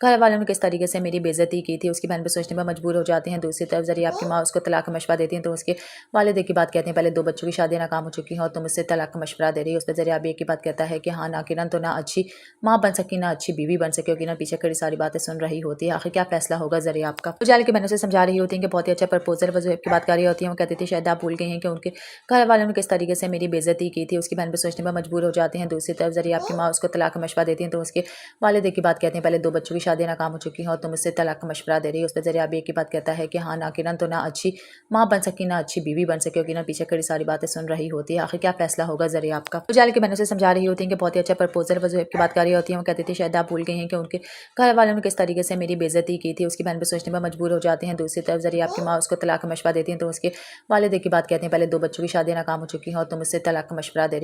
[SPEAKER 5] گھر والوں نے کس طریقے سے میری بےعزتی کی تھی۔ اس کی بہن پہ سوچنے میں مجبور ہو جاتے ہیں۔ دوسری طرف ذریعہ آپ کی ماں اس کو طلاق کا مشورہ دیتی ہیں تو اس کے والد کی بات کہتے ہیں پہلے 2 بچوں کی شادیاں ناکام ہو چکی ہیں اور تم اس سے طلاق کا مشورہ دے رہی ہو۔ اس پہ ذریعہ اب ایک ہی بات کہتا ہے کہ ہاں ناقرن تو نہ اچھی ماں بن سکی نہ اچھی بیوی بن سکی ہوگی، نہ پیچھے کڑی ساری باتیں سن رہی ہوتی ہے۔ آخر کیا فیصلہ ہوگا ذریعہ آپ کا؟ تو جال کے بہنوں سے سمجھا رہی ہوتی ہیں کہ بہت ہی اچھا پرپوزل وضوحب کی بات کر رہی ہوتی ہیں۔ وہ کہتی تھی شاید آپ بھول گئی ہیں کہ ان کے گھر والوں نے کس طریقے سے میری بےعزتی کی تھی۔ اس کی بہن پہ سوچنے میں مجبور ہو جاتے ہیں۔ دوسری طرف ذریعہ آپ کی ماں اس کو طلاق کا مشورہ دیتی ہیں تو اس کے والد کی بات کہتے ہیں پہلے 2 بچوں کی شادیاں ناکام ہو چکی ہیں اور تم اس سے طلاق کا مشورہ دے رہی ہو۔ اس پہ ذریعہ اب ایک ہی بات کہتا ہے کہ ہاں ناقرن تو نہ اچھی ماں بن سکی نہ اچھی بیوی بن سکی ہوگی، نہ پیچھے کڑی ساری باتیں سن رہی ہوتی ہے۔ آخر کیا فیصلہ ہوگا ذریعہ آپ کا؟ تو جال کے بہنوں سے سمجھا رہی ہوتی ہیں کہ بہت ہی اچھا پرپوزل وضوحب کی بات کر رہی ہوتی ہیں۔ وہ کہتی تھی شاید آپ بھول گئی ہیں کہ ان کے گھر والوں نے کس طریقے سے میری بےعزتی کی تھی۔ اس کی بہن پہ سوچنے میں مجبور ہو جاتے ہیں۔ دوسری طرف ذریعہ آپ کی ماں اس کو طلاق کا مشورہ دیتی ہیں تو اس کے والد کی بات کہتے ہیں پہلے 2 بچوں کی شادیاں ناکام ہو چکی ہیں اور تم اس سے طلاق کا مشورہ دے رہی ہو۔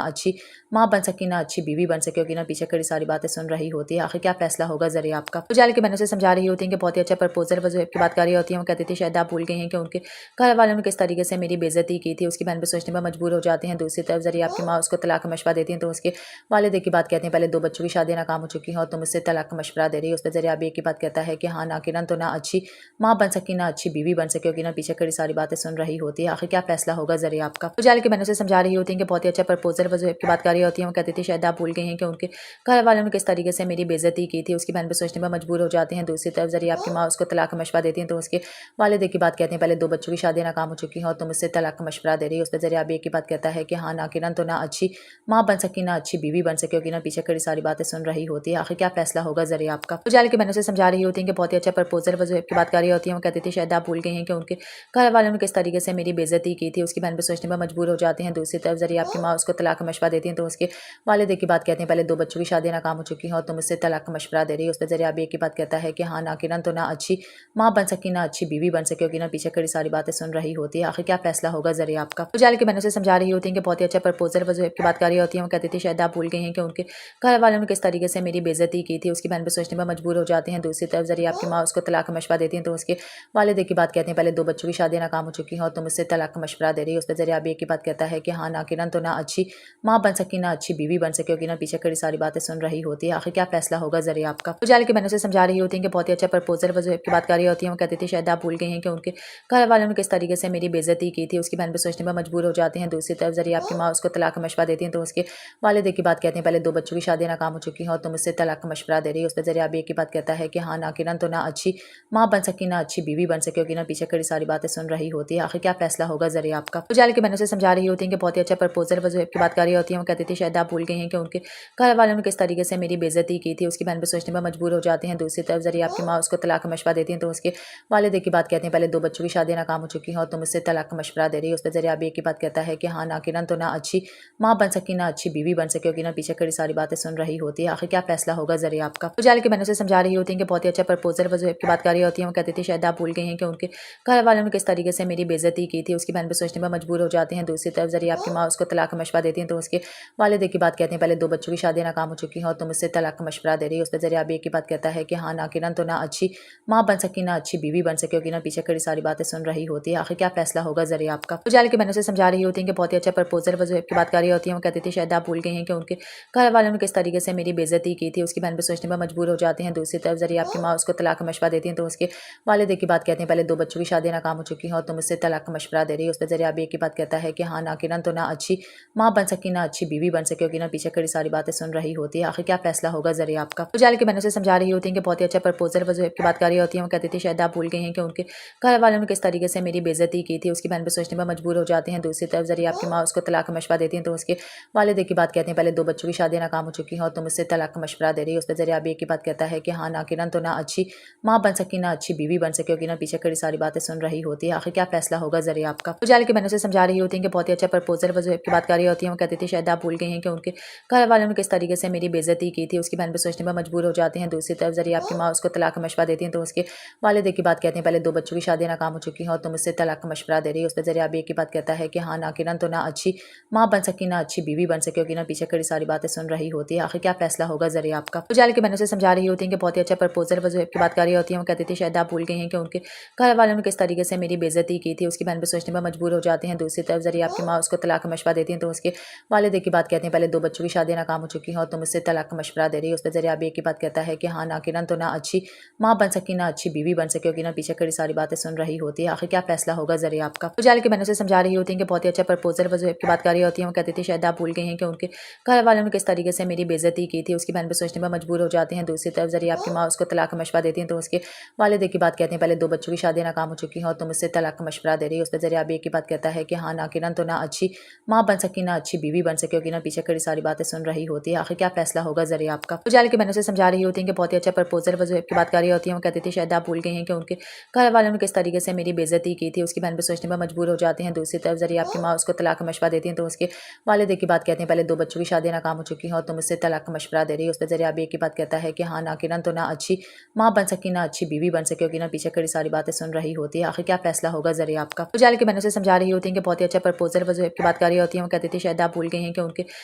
[SPEAKER 5] اس پہ ذریعہ اب ایک ہی بات کہتا ہے کہ ہاں ناقرن تو نہ اچھی ماں بن سکی نہ اچھی بیوی بن سکی ہوگی، نہ پیچھے کڑی ساری باتیں سن رہی ہوتی ہے۔ آخر کیا فیصلہ ہوگا ذریعہ آپ کا؟ تو جال کے بہنوں سے سمجھا رہی ہوتی ہیں کہ بہت ہی اچھا پرپوزل وضوحب کی بات کر رہی ہوتی ہیں۔ وہ کہتی تھی شاید آپ بھول گئی ہیں کہ ان کے گھر والوں نے کس طریقے سے میری بےعزتی کی تھی۔ اس کی بہن پہ سوچنے میں مجبور ہو جاتے ہیں۔ دوسری طرف ذریعہ آپ کی ماں اس کو طلاق کا مشورہ دیتی ہیں تو اس کے والد کی بات کہتے ہیں پہلے 2 بچوں کی شادیاں ناکام ہو چکی ہیں اور تم اس سے طلاق کا مشورہ دے رہی ہو۔ اس پہ ذریعہ اب ایک ہی بات کہتا ہے کہ ہاں ناقرن تو نہ اچھی ماں بن سکی نہ اچھی بیوی بن سکی ہوگی، نہ پیچھے کڑی ساری باتیں سن رہی ہوتی ہے۔ آخر کیا فیصلہ ہوگا ذریعہ آپ کا؟ تو جال کے بہنوں سے سمجھا رہی ہوتی ہیں کہ بہت ہی اچھا پرپوزل وضوحب کی بات کر رہی ہوتی ہیں۔ وہ کہتی تھی شاید آپ بھول گئی ہیں کہ ان کے گھر والوں نے کس طریقے سے میری بےعزتی کی تھی۔ اس کی بہن پہ سوچنے میں مجبور ہو جاتے ہیں۔ دوسری طرف ذریعہ آپ کی ماں اس کو طلاق کا مشورہ دیتی ہیں تو اس کے والد کی بات کہتے ہیں پہلے 2 بچوں کی شادیاں ناکام ہو چکی ہیں اور تم اس سے طلاق کا مشورہ دے رہی ہو۔ اس پہ ذریعہ اب ایک ہی بات کہتا ہے کہ ہاں ناقرن تو نہ اچھی ماں بن سکی نہ اچھی بیوی بن سکی ہوگی، نہ پیچھے کڑی ساری باتیں سن رہی ہوتی ہے۔ آخر کیا فیصلہ ہوگا ذریعہ آپ کا؟ تو جال کے بہنوں سے سمجھا رہی ہوتی ہیں کہ بہت ہی اچھا پرپوزل وضوحب کی بات کر رہی ہوتی ہیں۔ وہ کہتی تھی شاید آپ بھول گئی ہیں کہ ان کے گھر والوں نے کس طریقے سے میری بےعزتی کی تھی۔ اس کی بہن پہ سوچنے میں مجبور ہو جاتے ہیں۔ دوسری طرف ذریعہ آپ کی ماں اس کو طلاق کا مشورہ دیتی ہیں تو اس کے والد کی بات کہتے ہیں پہلے 2 بچوں کی شادیاں ناکام ہو چکی ہیں اور تم اس سے طلاق کا مشورہ دے رہی ہو۔ اس پہ ذریعہ اب ایک ہی بات کہتا ہے کہ ہاں ناقرن تو نہ اچھی ماں بن سکی نہ اچھی بیوی بن سکی ہوگی، نہ پیچھے کڑی ساری باتیں سن رہی ہوتی ہے۔ آخر کیا فیصلہ ہوگا ذریعہ ज़रिए आपका। तो जाल की बहनों से समझा रही होती हैं कि बहुत ही अच्छा प्रपोजल वो ज़ोहैब की बात कर रही होती हैं। वो कहती थी शायद आप भूल गई हैं कि उनके घर वालों ने किस तरीके से मेरी बेइज्जती की थी। उसकी बहन पे सोचने पर मजबूर हो जाते हैं। दूसरी तरफ ज़रिए आपकी माँ उसको तलाक का मशवरा देती हैं तो उसके वालिद की बात कहते हैं पहले 2 बच्चों की शादियाँ नाकाम हो चुकी हैं और तुम मुझसे तलाक का मशवरा दे रही हो। उस पर ज़रिए आप एक ही बात कहता है कि हाँ ना किरण तो ना अच्छी माँ बन सकी ना अच्छी बीवी बन सके, किरण पीछे कड़ी सारी बातें सुन रही होती है। आखिर क्या फैसला होगा ज़रिए आपका। तो जाल की बहनों से समझा रही होती हैं कि बहुत ही अच्छा प्रपोजल वो ज़ोहैब की बात कर रही होती हैं। वो कहती थी शायद आप भूल गई हैं कि उनके घर वालों ने किस तरीके से मेरी बेइज्जती की थी। उसकी बहन पे सोचने पर मजबूर हो जाते हैं। दूसरी तरफ ज़रिए आपकी माँ उसको तलाक का मशवरा देती हैं तो उसके वालिद की बात कहते हैं पहले 2 बच्चों की शादियाँ नाकाम हो चुकी हैं और तुम मुझसे तलाक का मशवरा दे रही हो। उस पर ज़रिए आप एक ही बात कहता है कि हाँ ना किरण तो ना अच्छी माँ बन सकी ना अच्छी बीवी बन सके, किरण पीछे कड़ी सारी बातें सुन रही होती है। आखिर क्या फैसला होगा ज़रिए आपका। तो जाल की बहनों से समझा रही होती हैं कि बहुत ही अच्छा प्रपोजल वो ज़ोहैब की बात कर रही होती हैं। वो कहती थी शायद आप भूल गई हैं कि उनके घर वालों ने किस तरीके से मेरी बेइज्जती की थी। उसकी बहन पे सोचने पर मजबूर हो जाते हैं। दूसरी तरफ ज़रिए आपकी माँ उसको तलाक का मशवरा देती हैं तो उसके वालिद की बात कहते हैं पहले 2 बच्चों की शादियाँ नाकाम हो चुकी हैं और तुम मुझसे तलाक का मशवरा दे रही हो। उस पर ज़रिए आप एक ही बात कहता है कि हाँ ना किरण तो ना अच्छी माँ बन सकी ना अच्छी बीवी बन सके, किरण पीछे कड़ी सारी बातें सुन रही होती है। आखिर क्या फैसला होगा ज़रिए आपका। तो जाल की बहनों से समझा रही होती हैं कि बहुत ही अच्छा प्रपोजल वो ज़ोहैब की बात कर रही होती हैं। वो कहती थी शायद आप भूल गई हैं कि उनके घर वालों ने किस तरीके से मेरी बेइज्जती की थी। उसकी बहन पे सोचने पर मजबूर हो जाते हैं। दूसरी तरफ ज़रिए आपकी माँ उसको तलाक का मशवरा देती हैं तो उसके वालिद की बात कहते हैं पहले 2 बच्चों की शादियाँ नाकाम हो चुकी हैं और तुम मुझसे तलाक का मशवरा दे रही हो। उस पर ज़रिए आप एक ही बात कहता है कि हाँ ना किरण तो ना अच्छी माँ बन सकी ना अच्छी बीवी बन सके, किरण पीछे कड़ी सारी बातें सुन रही होती है। आखिर क्या फैसला होगा ज़रिए आपका। तो जाल की बहनों से समझा रही होती हैं कि बहुत ही अच्छा प्रपोजल वो ज़ोहैब की बात कर रही होती हैं। वो कहती थी शायद आप भूल गई हैं कि उनके घर वालों ने किस तरीके से मेरी बेइज्जती की थी। उसकी बहन पे सोचने पर मजबूर हो जाते हैं। दूसरी तरफ ज़रिए आपकी माँ उसको तलाक का मशवरा देती हैं तो उसके वालिद की बात कहते हैं पहले 2 बच्चों की शादियाँ नाकाम हो चुकी हैं और तुम मुझसे तलाक का मशवरा दे रही हो। उस पर ज़रिए आप एक ही बात कहता है कि हाँ ना किरण तो ना अच्छी माँ बन सकी ना अच्छी बीवी बन सके, किरण पीछे कड़ी सारी बातें सुन रही होती है। आखिर क्या फैसला होगा ज़रिए आपका। तो जाल की बहनों से समझा रही होती हैं कि बहुत ही अच्छा प्रपोजल वो ज़ोहैब की बात कर रही होती हैं। वो कहती थी शायद आप भूल गई हैं कि उनके घर वालों ने किस तरीके से मेरी बेइज्जती की थी। उसकी बहन पे सोचने पर मजबूर हो जाते हैं। दूसरी तरफ ज़रिए आपकी माँ उसको तलाक का मशवरा देती हैं तो उसके वालिद की बात कहते हैं पहले 2 बच्चों की शादियाँ नाकाम हो चुकी हैं और तुम मुझसे तलाक का मशवरा दे रही हो। उस पर ज़रिए आप एक ही बात कहता है कि हाँ ना किरण तो ना अच्छी माँ बन सकी ना अच्छी बीवी बन सके, किरण पीछे कड़ी सारी बातें सुन रही होती है। आखिर क्या फैसला होगा ज़रिए आपका। तो जाल की बहनों से समझा रही होती हैं कि बहुत ही अच्छा प्रपोजल वो ज़ोहैब की बात कर रही होती हैं। वो कहती थी शायद आप भूल गई हैं कि उनके घर वालों ने किस तरीके से मेरी बेइज्जती की थी। उसकी बहन पे सोचने पर मजबूर हो जाते हैं। दूसरी तरफ ज़रिए आपकी माँ उसको तलाक का मशवरा देती हैं तो उसके वालिद की बात कहते हैं पहले 2 बच्चों की शादियाँ नाकाम हो चुकी हैं और तुम मुझसे तलाक का मशवरा दे रही हो। उस पर ज़रिए आप एक ही बात कहता है कि हाँ ना किरण तो ना अच्छी माँ बन सकी ना अच्छी बीवी बन सके, किरण पीछे कड़ी सारी बातें सुन रही होती है। आखिर क्या फैसला होगा ज़रिए आपका। तो जाल की बहनों से समझा रही होती हैं कि बहुत ही अच्छा प्रपोजल वो ज़ोहैब की बात कर रही होती हैं। वो कहती थी शायद आप भूल गई हैं कि उनके घर वालों ने किस तरीके से मेरी बेइज्जती की थी। उसकी बहन पे सोचने पर मजबूर हो जाते हैं। दूसरी तरफ ज़रिए आपकी माँ उसको तलाक का मशवरा देती हैं तो उसके वालिद की बात कहते हैं पहले 2 बच्चों की शादियाँ नाकाम हो चुकी हैं और तुम मुझसे तलाक का मशवरा दे रही हो। उस पर ज़रिए आप एक ही बात कहता है कि हाँ ना किरण तो ना अच्छी माँ बन सकी ना अच्छी बीवी बन सके, किरण पीछे कड़ी सारी बातें सुन रही होती है। आखिर क्या फैसला होगा ज़रिए आपका। तो जाल की बहनों से समझा रही होती हैं कि बहुत ही अच्छा प्रपोजल वो ज़ोहैब की बात कर रही होती हैं। वो कहती थी शायद आप भूल गई हैं कि उनके घर वालों ने किस तरीके से मेरी बेइज्जती की थी। उसकी बहन पे सोचने पर मजबूर हो जाते हैं। दूसरी तरफ ज़रिए आपकी माँ उसको तलाक का मशवरा देती हैं तो उसके वालिद की बात कहते हैं पहले 2 बच्चों की शादियाँ नाकाम हो चुकी हैं और तुम मुझसे तलाक का मशवरा दे रही हो। उस पर ज़रिए आप एक ही बात कहता है कि हाँ ना किरण तो ना अच्छी माँ बन सकी ना अच्छी बीवी बन सके, किरण पीछे कड़ी सारी बातें सुन रही होती है। आखिर क्या फैसला होगा ज़रिए आपका। तो जाल की बहनों से समझा रही होती हैं कि बहुत ही अच्छा प्रपोजल वो ज़ोहैब की बात कर रही होती हैं। वो कहती थी शायद आप भूल गई हैं कि उनके घर वालों ने किस तरीके से मेरी बेइज्जती की थी। उसकी बहन पे सोचने पर मजबूर हो जाते हैं। दूसरी तरफ ज़रिए आपकी माँ उसको तलाक का मशवरा देती हैं तो उसके वालिद की बात कहते हैं पहले 2 बच्चों की शादियाँ नाकाम हो चुकी हैं और तुम मुझसे तलाक का मशवरा दे रही हो। उस पर ज़रिए आप एक ही बात कहता है कि हाँ ना किरण तो ना अच्छी माँ बन सकी ना अच्छी बीवी बन सके, किरण पीछे कड़ी सारी बातें सुन रही होती है। आखिर क्या फैसला होगा ज़रिए आपका। तो जाल की बहनों से समझा रही होती हैं कि बहुत ही अच्छा प्रपोजल वो ज़ोहैब की बात कर रही होती हैं। वो कहती थी शायद आप भूल गई हैं कि उनके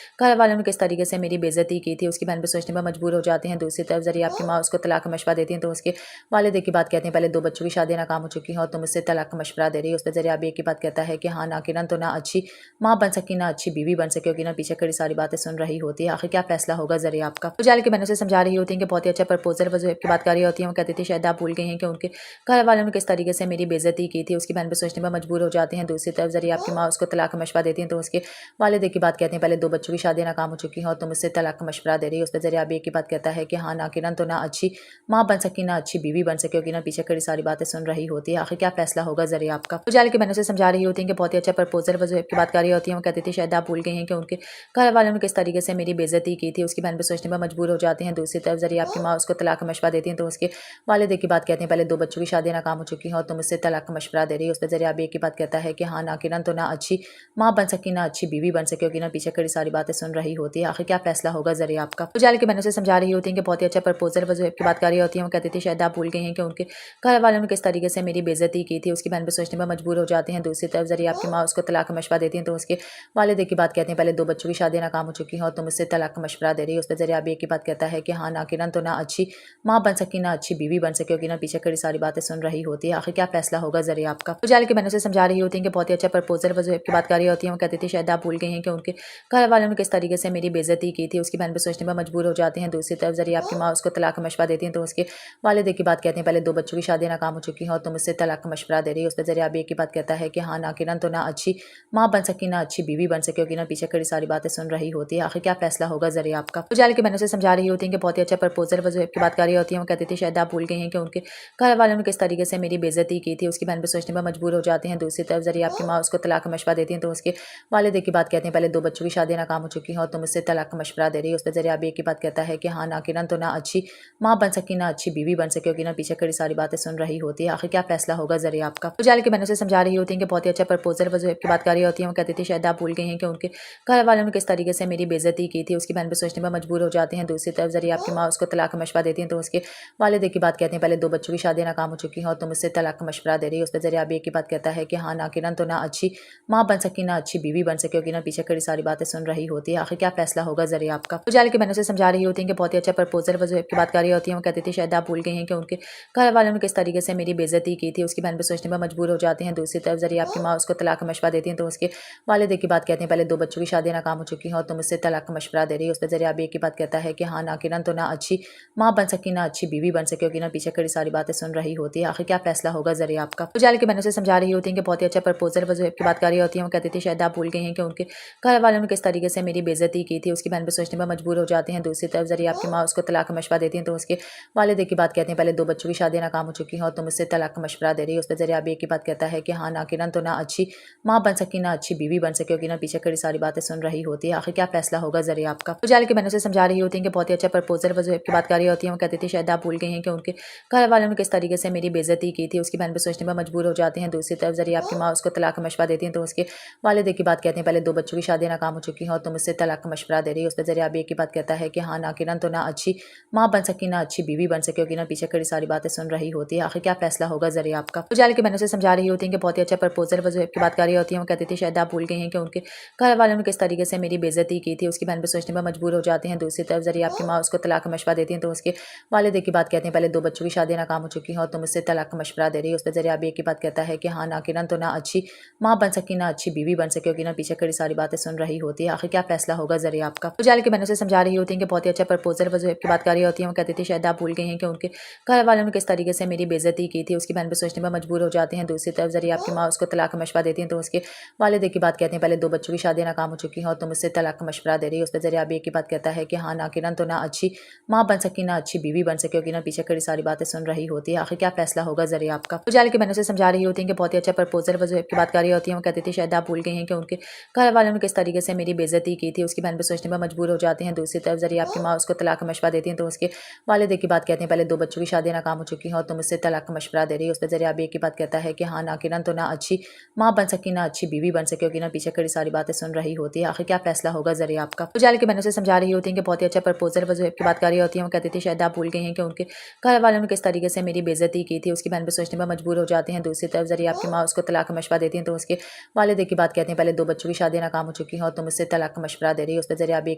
[SPEAKER 5] घर वालों ने किस तरीके से मेरी बेइज्जती की थी। उसकी बहन पे सोचने पर मजबूर हो जाते हैं। दूसरी तरफ ज़रिए आपकी माँ उसको तलाक का मशवरा देती हैं तो उसके वालिद की बात कहते हैं पहले 2 बच्चों की शादियाँ नाकाम हो चुकी हैं और तुम मुझसे तलाक का मशवरा दे रही हो। उस पर ज़रिए आप एक ही बात कहता है कि हाँ ना किरण तो ना अच्छी माँ बन सकी ना अच्छी बीवी बन सके, किरण पीछे कड़ी सारी बातें सुन रही होती है। आखिर क्या फैसला होगा ज़रिए आपका। तो जाल की बहनों से समझा रही होती हैं कि बहुत ही अच्छा प्रपोजल वो ज़ोहैब की बात कर रही होती हैं। वो कहती थी शायद आप भूल गई हैं कि उनके घर वालों ने किस तरीके से मेरी बेइज्जती की थी। उसकी बहन पे सोचने पर मजबूर हो जाते हैं। दूसरी तरफ ज़रिए आपकी माँ उसको तलाक का मशवरा देती हैं तो उसके वालिद की बात कहते हैं पहले 2 बच्चों की शादियाँ नाकाम हो चुकी हैं और तुम मुझसे तलाक का मशवरा दे रही हो। उस पर ज़रिए आप एक ही बात कहता है कि हाँ ना किरण तो ना अच्छी माँ बन सकी ना अच्छी बीवी बन सके, किरण पीछे कड़ी सारी बातें सुन रही होती है। आखिर क्या फैसला होगा ज़रिए आपका। तो जाल की बहनों से समझा रही होती हैं कि बहुत ही अच्छा प्रपोजल वो ज़ोहैब की बात कर रही होती हैं। वो कहती थी शायद आप भूल गई हैं कि उनके घर वालों ने किस तरीके से मेरी बेइज्जती की थी। उसकी बहन पे सोचने पर मजबूर हो जाते हैं। दूसरी तरफ ज़रिए आपकी माँ उसको तलाक का मशवरा देती हैं तो उसके वालिद की बात कहते हैं पहले 2 बच्चों की शादियाँ नाकाम हो चुकी हैं और तुम मुझसे तलाक का मशवरा दे रही हो। उस पर ज़रिए आप एक ही बात कहता है कि हाँ ना किरण तो ना अच्छी माँ बन सकी ना अच्छी बीवी बन सके, किरण पीछे कड़ी सारी बातें सुन रही होती है। आखिर क्या फैसला होगा ज़रिए आपका। तो जाल की बहनों से समझा रही होती हैं कि बहुत ही अच्छा प्रपोजल वो ज़ोहैब की बात कर रही होती हैं। वो कहती थी शायद आप भूल गई हैं कि उनके घर वालों ने किस तरीके से मेरी बेइज्जती की थी। उसकी बहन पे सोचने पर मजबूर हो जाते हैं। दूसरी तरफ ذریعے آپ کی ماں اس کو طلاق کا مشورہ دیتی ہیں تو اس کے والد ایک کی بات کہتے ہیں پہلے 2 بچوں کی شادیاں ناکام ہو چکی ہیں اور تم اس سے طلاق کا مشورہ دے رہی ہو۔ اس پہ ذریعے اب ایک کی بات کہتا ہے کہ ہاں ناقرن تو نہ اچھی ماں بن سکی نہ اچھی بیوی بن سکی ہوگی، نہ پیچھے کڑی ساری باتیں سن رہی ہوتی ہے، آخر کیا فیصلہ ہوگا ذریعے آپ کا۔ اجالے کے بہنوں سے سمجھا رہی ہوتی ہیں کہ بہت ہی اچھا پرپوزل وضو کی بات کر رہی ہوتی ہیں، وہ کہتی تھی شاید آپ بھول گئی ہیں کہ ان کے گھر والوں نے کس طریقے سے میری بےعزتی کی تھی، اس کی بہن پہ سوچنے میں مجبور ہو جاتے ہیں۔ دوسری طرف ذریعے آپ کی ماں اس کو طلاق کا مشورہ دیتی ہیں تو اس کے والد ایک کی بات کہتے ہیں پہلے 2 بچوں کی شادیاں ناکام ہو چکی ہیں اور تم اس سے طلاق کا مشورہ دے رہی ہو۔ اس پہ ذریعے اب ایک کی بات کہتا ہے کہ ہاں ناقرن تو نہ اچھی ماں بن سکی نہ اچھی بیوی بن سکی ہوگی، نہ پیچھے کڑی ساری باتیں سن رہی ہوتی ہے، آخر کیا فیصلہ ہوگا ذریعے آپ کا۔ اجالے کے بہنوں سے سمجھا رہی ہوتی ہیں کہ بہت ہی اچھا پرپوزل وضو کی بات کر رہی ہوتی ہیں، وہ کہتی تھی شاید آپ بھول گئی ہیں کہ ان کے گھر والوں نے کس طریقے سے میری بےعزتی کی تھی، اس کی بہن پہ سوچنے میں مجبور ہو جاتے ہیں۔ دوسری طرف ذریعے آپ کی ماں اس کو طلاق کا مشورہ دیتی ہیں تو اس کے والد ایک کی بات کہتے ہیں پہلے 2 بچوں کی شادیاں ناکام ہو چکی ہیں اور تم اس سے طلاق کا مشورہ دے رہی ہو۔ اس پہ ذریعے اب ایک کی بات کہتا ہے کہ ہاں ناقرن تو نہ اچھی ماں بن سکی نہ اچھی بیوی بن سکی ہوگی، نہ پیچھے کڑی ساری باتیں سن رہی ہوتی ہے، آخر کیا فیصلہ ہوگا ذریعے آپ کا۔ اجالے کی بہنوں سے سمجھا رہی ہوتی ہیں کہ بہت ہی اچھا پرپوزل وضو کی بات کر رہی ہوتی ہیں، وہ کہتی تھی شاید آپ بھول گئی ہیں کہ ان کے گھر والوں نے کس طریقے سے میری بےعزتی کی تھی، اس کی بہن پہ سوچنے میں مجبور ہو جاتے ہیں۔ دوسری طرف ذریعے آپ کی ماں اس کو طلاق کا مشورہ دیتی ہیں تو اس کے والد ایک کی بات کہتے ہیں پہلے 2 بچوں کی شادیاں ناکام ہو چکی ہیں اور تم اس سے طلاق کا مشورہ دے رہی ہو۔ اس پہ ذریعے اب ایک کی بات کہتا ہے کہ ہاں ناقرن تو نہ اچھی ماں بن سکی نہ اچھی بیوی بن سکی ہوگی، نہ پیچھے کڑی ساری باتیں سن رہی ہوتی ہے، آخر کیا فیصلہ ہوگا ذریعے آپ کا۔ اجالے کی بہنوں سے سمجھا رہی ہوتی ہیں کہ بہت ہی اچھا پرپوزل وضو کی بات کر رہی ہوتی ہیں، وہ کہتی تھی شاید آپ بھول گئی ہیں کہ ان کے گھر والوں نے کس طریقے سے میری بےعزتی کی تھی، اس کی بہن پہ سوچنے میں مجبور ہو جاتے ہیں۔ دوسری طرف ذریعے آپ کی ماں اس کو طلاق کا مشورہ دیتی ہیں تو اس کے والد ایک کی بات کہتے ہیں پہلے 2 بچوں کی شادیاں ناکام ہو چکی ہیں اور تم اس سے طلاق کا مشورہ دے رہی ہو۔ اس پہ ذریعے اب ایک کی بات کہتا ہے کہ ہاں ناقرن تو نہ اچھی ماں بن سکی نہ اچھی بیوی بن سکی ہوگی، نہ پیچھے کڑی ساری باتیں سن رہی ہوتی ہے، آخر کیا فیصلہ ہوگا ذریعے آپ کا۔ اجالے کی بہنوں سے سمجھا رہی ہوتی ہیں کہ بہت ہی اچھا پرپوزل وضو کی بات کر رہی ہوتی ہیں، وہ کہتی تھی شاید آپ بھول گئی ہیں کہ ان کے گھر والوں نے کس طریقے سے میری بےعزتی کی تھی، اس کی بہن پہ سوچنے میں مجبور ہو جاتے ہیں۔ دوسری طرف ذریعے آپ کی ماں اس کو طلاق کا مشورہ دیتی ہیں تو اس کے والد ایک کی بات کہتے ہیں پہلے 2 بچوں کی شادیاں ناکام ہو چکی ہیں اور تم اس سے طلاق کا مشورہ دے رہی ہو۔ اس پہ ذریعے اب ایک کی بات کہتا ہے کہ ہاں ناقرن تو نہ اچھی ماں بن سکی نہ اچھی بیوی بن سکی ہوگی، نہ پیچھے کڑی ساری باتیں سن رہی ہوتی ہے، آخر کیا فیصلہ ہوگا ذریعے آپ کا۔ اجالے کی بہنوں سے سمجھا رہی ہوتی ہیں کہ بہت ہی اچھا پرپوزل وضو کی بات کر رہی ہوتی ہیں، وہ کہتی تھی شاید آپ بھول گئی ہیں کہ ان کے گھر والوں نے کس طریقے سے میری بےعزتی کی تھی، اس کی بہن پہ سوچنے میں مجبور ہو جاتے ہیں۔ دوسری طرف ذریعے آپ کی ماں اس کو طلاق کا مشورہ دیتی ہیں تو اس کے والد ایک کی بات کہتے ہیں پہلے 2 بچوں کی شادیاں ناکام ہو چکی ہیں اور تم اس سے طلاق کا مشورہ دے رہی ہو۔ اس پہ ذریعے اب ایک کی بات کہتا ہے کہ ہاں ناقرن تو نہ اچھی ماں بن سکی نہ اچھی بیوی بن سکی ہوگی، نہ پیچھے کڑی ساری باتیں سن رہی ہوتی ہے، آخر کیا فیصلہ ہوگا ذریعے آپ کا۔ اجالے کی بہنوں سے سمجھا رہی ہوتی ہیں کہ بہت ہی اچھا پرپوزل وضو کی بات کر رہی ہوتی ہیں، وہ کہتی تھی شاید آپ بھول گئی ہیں کہ ان کے گھر والوں نے کس طریقے سے میری بےعزتی کی تھی، اس کی بہن پہ سوچنے میں مجبور ہو جاتے ہیں۔ دوسری طرف ذریعے آپ کی ماں اس کو طلاق کا مشورہ دیتی ہیں تو اس کے والد ایک کی بات کہتے ہیں پہلے 2 بچوں کی شادیاں ناکام ہو چکی ہیں اور تم اس سے طلاق کا مشورہ دے رہی ہو۔ اس پہ ذریعے اب ایک کی بات کہتا ہے کہ ہاں ناقرن تو نہ اچھی ماں بن سکی نہ اچھی بیوی بن سکی ہوگی، نہ پیچھے کڑی ساری باتیں سن رہی ہوتی ہے، آخر کیا فیصلہ ہوگا ذریعے آپ کا۔ اجالے کی بہنوں سے سمجھا رہی ہوتی ہیں کہ بہت ہی اچھا پرپوزل وضو کی بات کر رہی ہوتی ہیں، وہ کہتی تھی شاید آپ بھول گئی ہیں کہ ان کے گھر والوں نے کس طریقے سے میری بےعزتی کی تھی، اس کی بہن پہ سوچنے میں مجبور ہو جاتے ہیں۔ دوسری طرف ذریعے آپ کی ماں اس کو طلاق کا مشورہ دیتی ہیں تو اس کے والد ایک کی بات کہتے ہیں پہلے 2 بچوں کی شادیاں ناکام ہو چکی ہیں اور تم اس سے طلاق کا مشورہ دے رہی ہو۔ اس پہ ذریعے اب ایک کی بات کہتا ہے کہ ہاں ناقرن تو نہ اچھی ماں بن سکی نہ اچھی بیوی بن سکی ہوگی، نہ پیچھے کڑی ساری باتیں سن رہی ہوتی ہے، آخر کیا فیصلہ ہوگا ذریعے آپ کا۔ اجالے کی بہنوں سے سمجھا رہی ہوتی ہیں کہ بہت ہی اچھا پرپوزل وضو کی بات کر رہی ہوتی ہیں، وہ کہتی تھی شاید آپ بھول گئی ہیں کہ ان کے گھر والوں نے کس طریقے سے میری بےعزتی کی تھی، اس کی بہن پہ سوچنے میں مجبور ہو جاتے ہیں۔ دوسری طرف ذریعے آپ کی ماں اس کو طلاق کا مشورہ دیتی ہیں تو اس کے والد ایک کی بات کہتے ہیں پہلے 2 بچوں کی شادیاں ناکام ہو چکی ہیں اور تم اس سے طلاق کا مشورہ دے رہی ہو۔ اس پہ ذریعے اب ایک کی بات کہتا ہے کہ ہاں ناقرن تو نہ اچھی ماں بن سکی نہ اچھی بیوی بن سکی ہوگی، نہ پیچھے کڑی ساری باتیں سن رہی ہوتی ہے، آخر کیا فیصلہ ہوگا ذریعے آپ کا۔ اجالے کی بہنوں سے سمجھا رہی ہوتی ہیں کہ بہت ہی اچھا پرپوزل وضو کی بات کر رہی ہوتی ہیں، وہ کہتی تھی شاید آپ بھول گئی ہیں کہ ان کے گھر والوں نے کس طریقے سے میری بےعزتی کی تھی، اس کی بہن پہ سوچنے میں مجبور ہو جاتے ہیں۔ دوسری طرف ذریعے آپ کی ماں اس کو طلاق کا مشورہ دیتی ہیں تو اس کے والد ایک کی بات کہتے ہیں پہلے 2 بچوں کی شادیاں ناکام ہو چکی ہیں اور تم اس سے طلاق کا مشورہ دے رہی ہو۔ اس پہ ذریعے اب ایک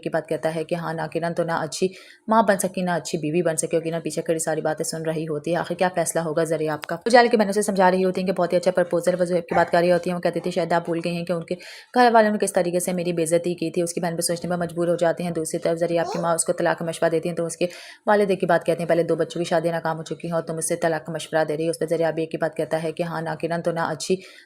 [SPEAKER 5] کی بات کہتا ہے کہ ہاں ناقرن تو نہ اچھی ماں بن سکی نہ اچھی بیوی بن سکی ہوگی، نہ پیچھے کڑی ساری باتیں سن رہی ہوتی ہے، آخر کیا فیصلہ ہوگا ذریعے آپ کا۔ اجالے کی بہنوں سے سمجھا رہی ہوتی ہیں کہ بہت ہی اچھا پرپوزل وضو کی بات کر رہی ہوتی ہیں، وہ کہتی تھی شاید آپ بھول گئی ہیں کہ ان کے گھر والوں نے کس طریقے سے میری بےعزتی کی تھی، اس کی بہن پہ سوچنے میں مجبور ہو جاتے ہیں۔ دوسری طرف ذریعے آپ کی ماں اس کو طلاق کا مشورہ دیتی ہیں تو اس کے والد ایک کی بات کہتے ہیں پہلے 2 بچوں کی شادیاں ناکام ہو چکی ہیں اور تم اس سے طلاق کا مشورہ دے رہی ہو۔ اس پہ ذریعے اب ایک کی بات کہتا ہے کہ ہاں ناقرن تو نہ اچھی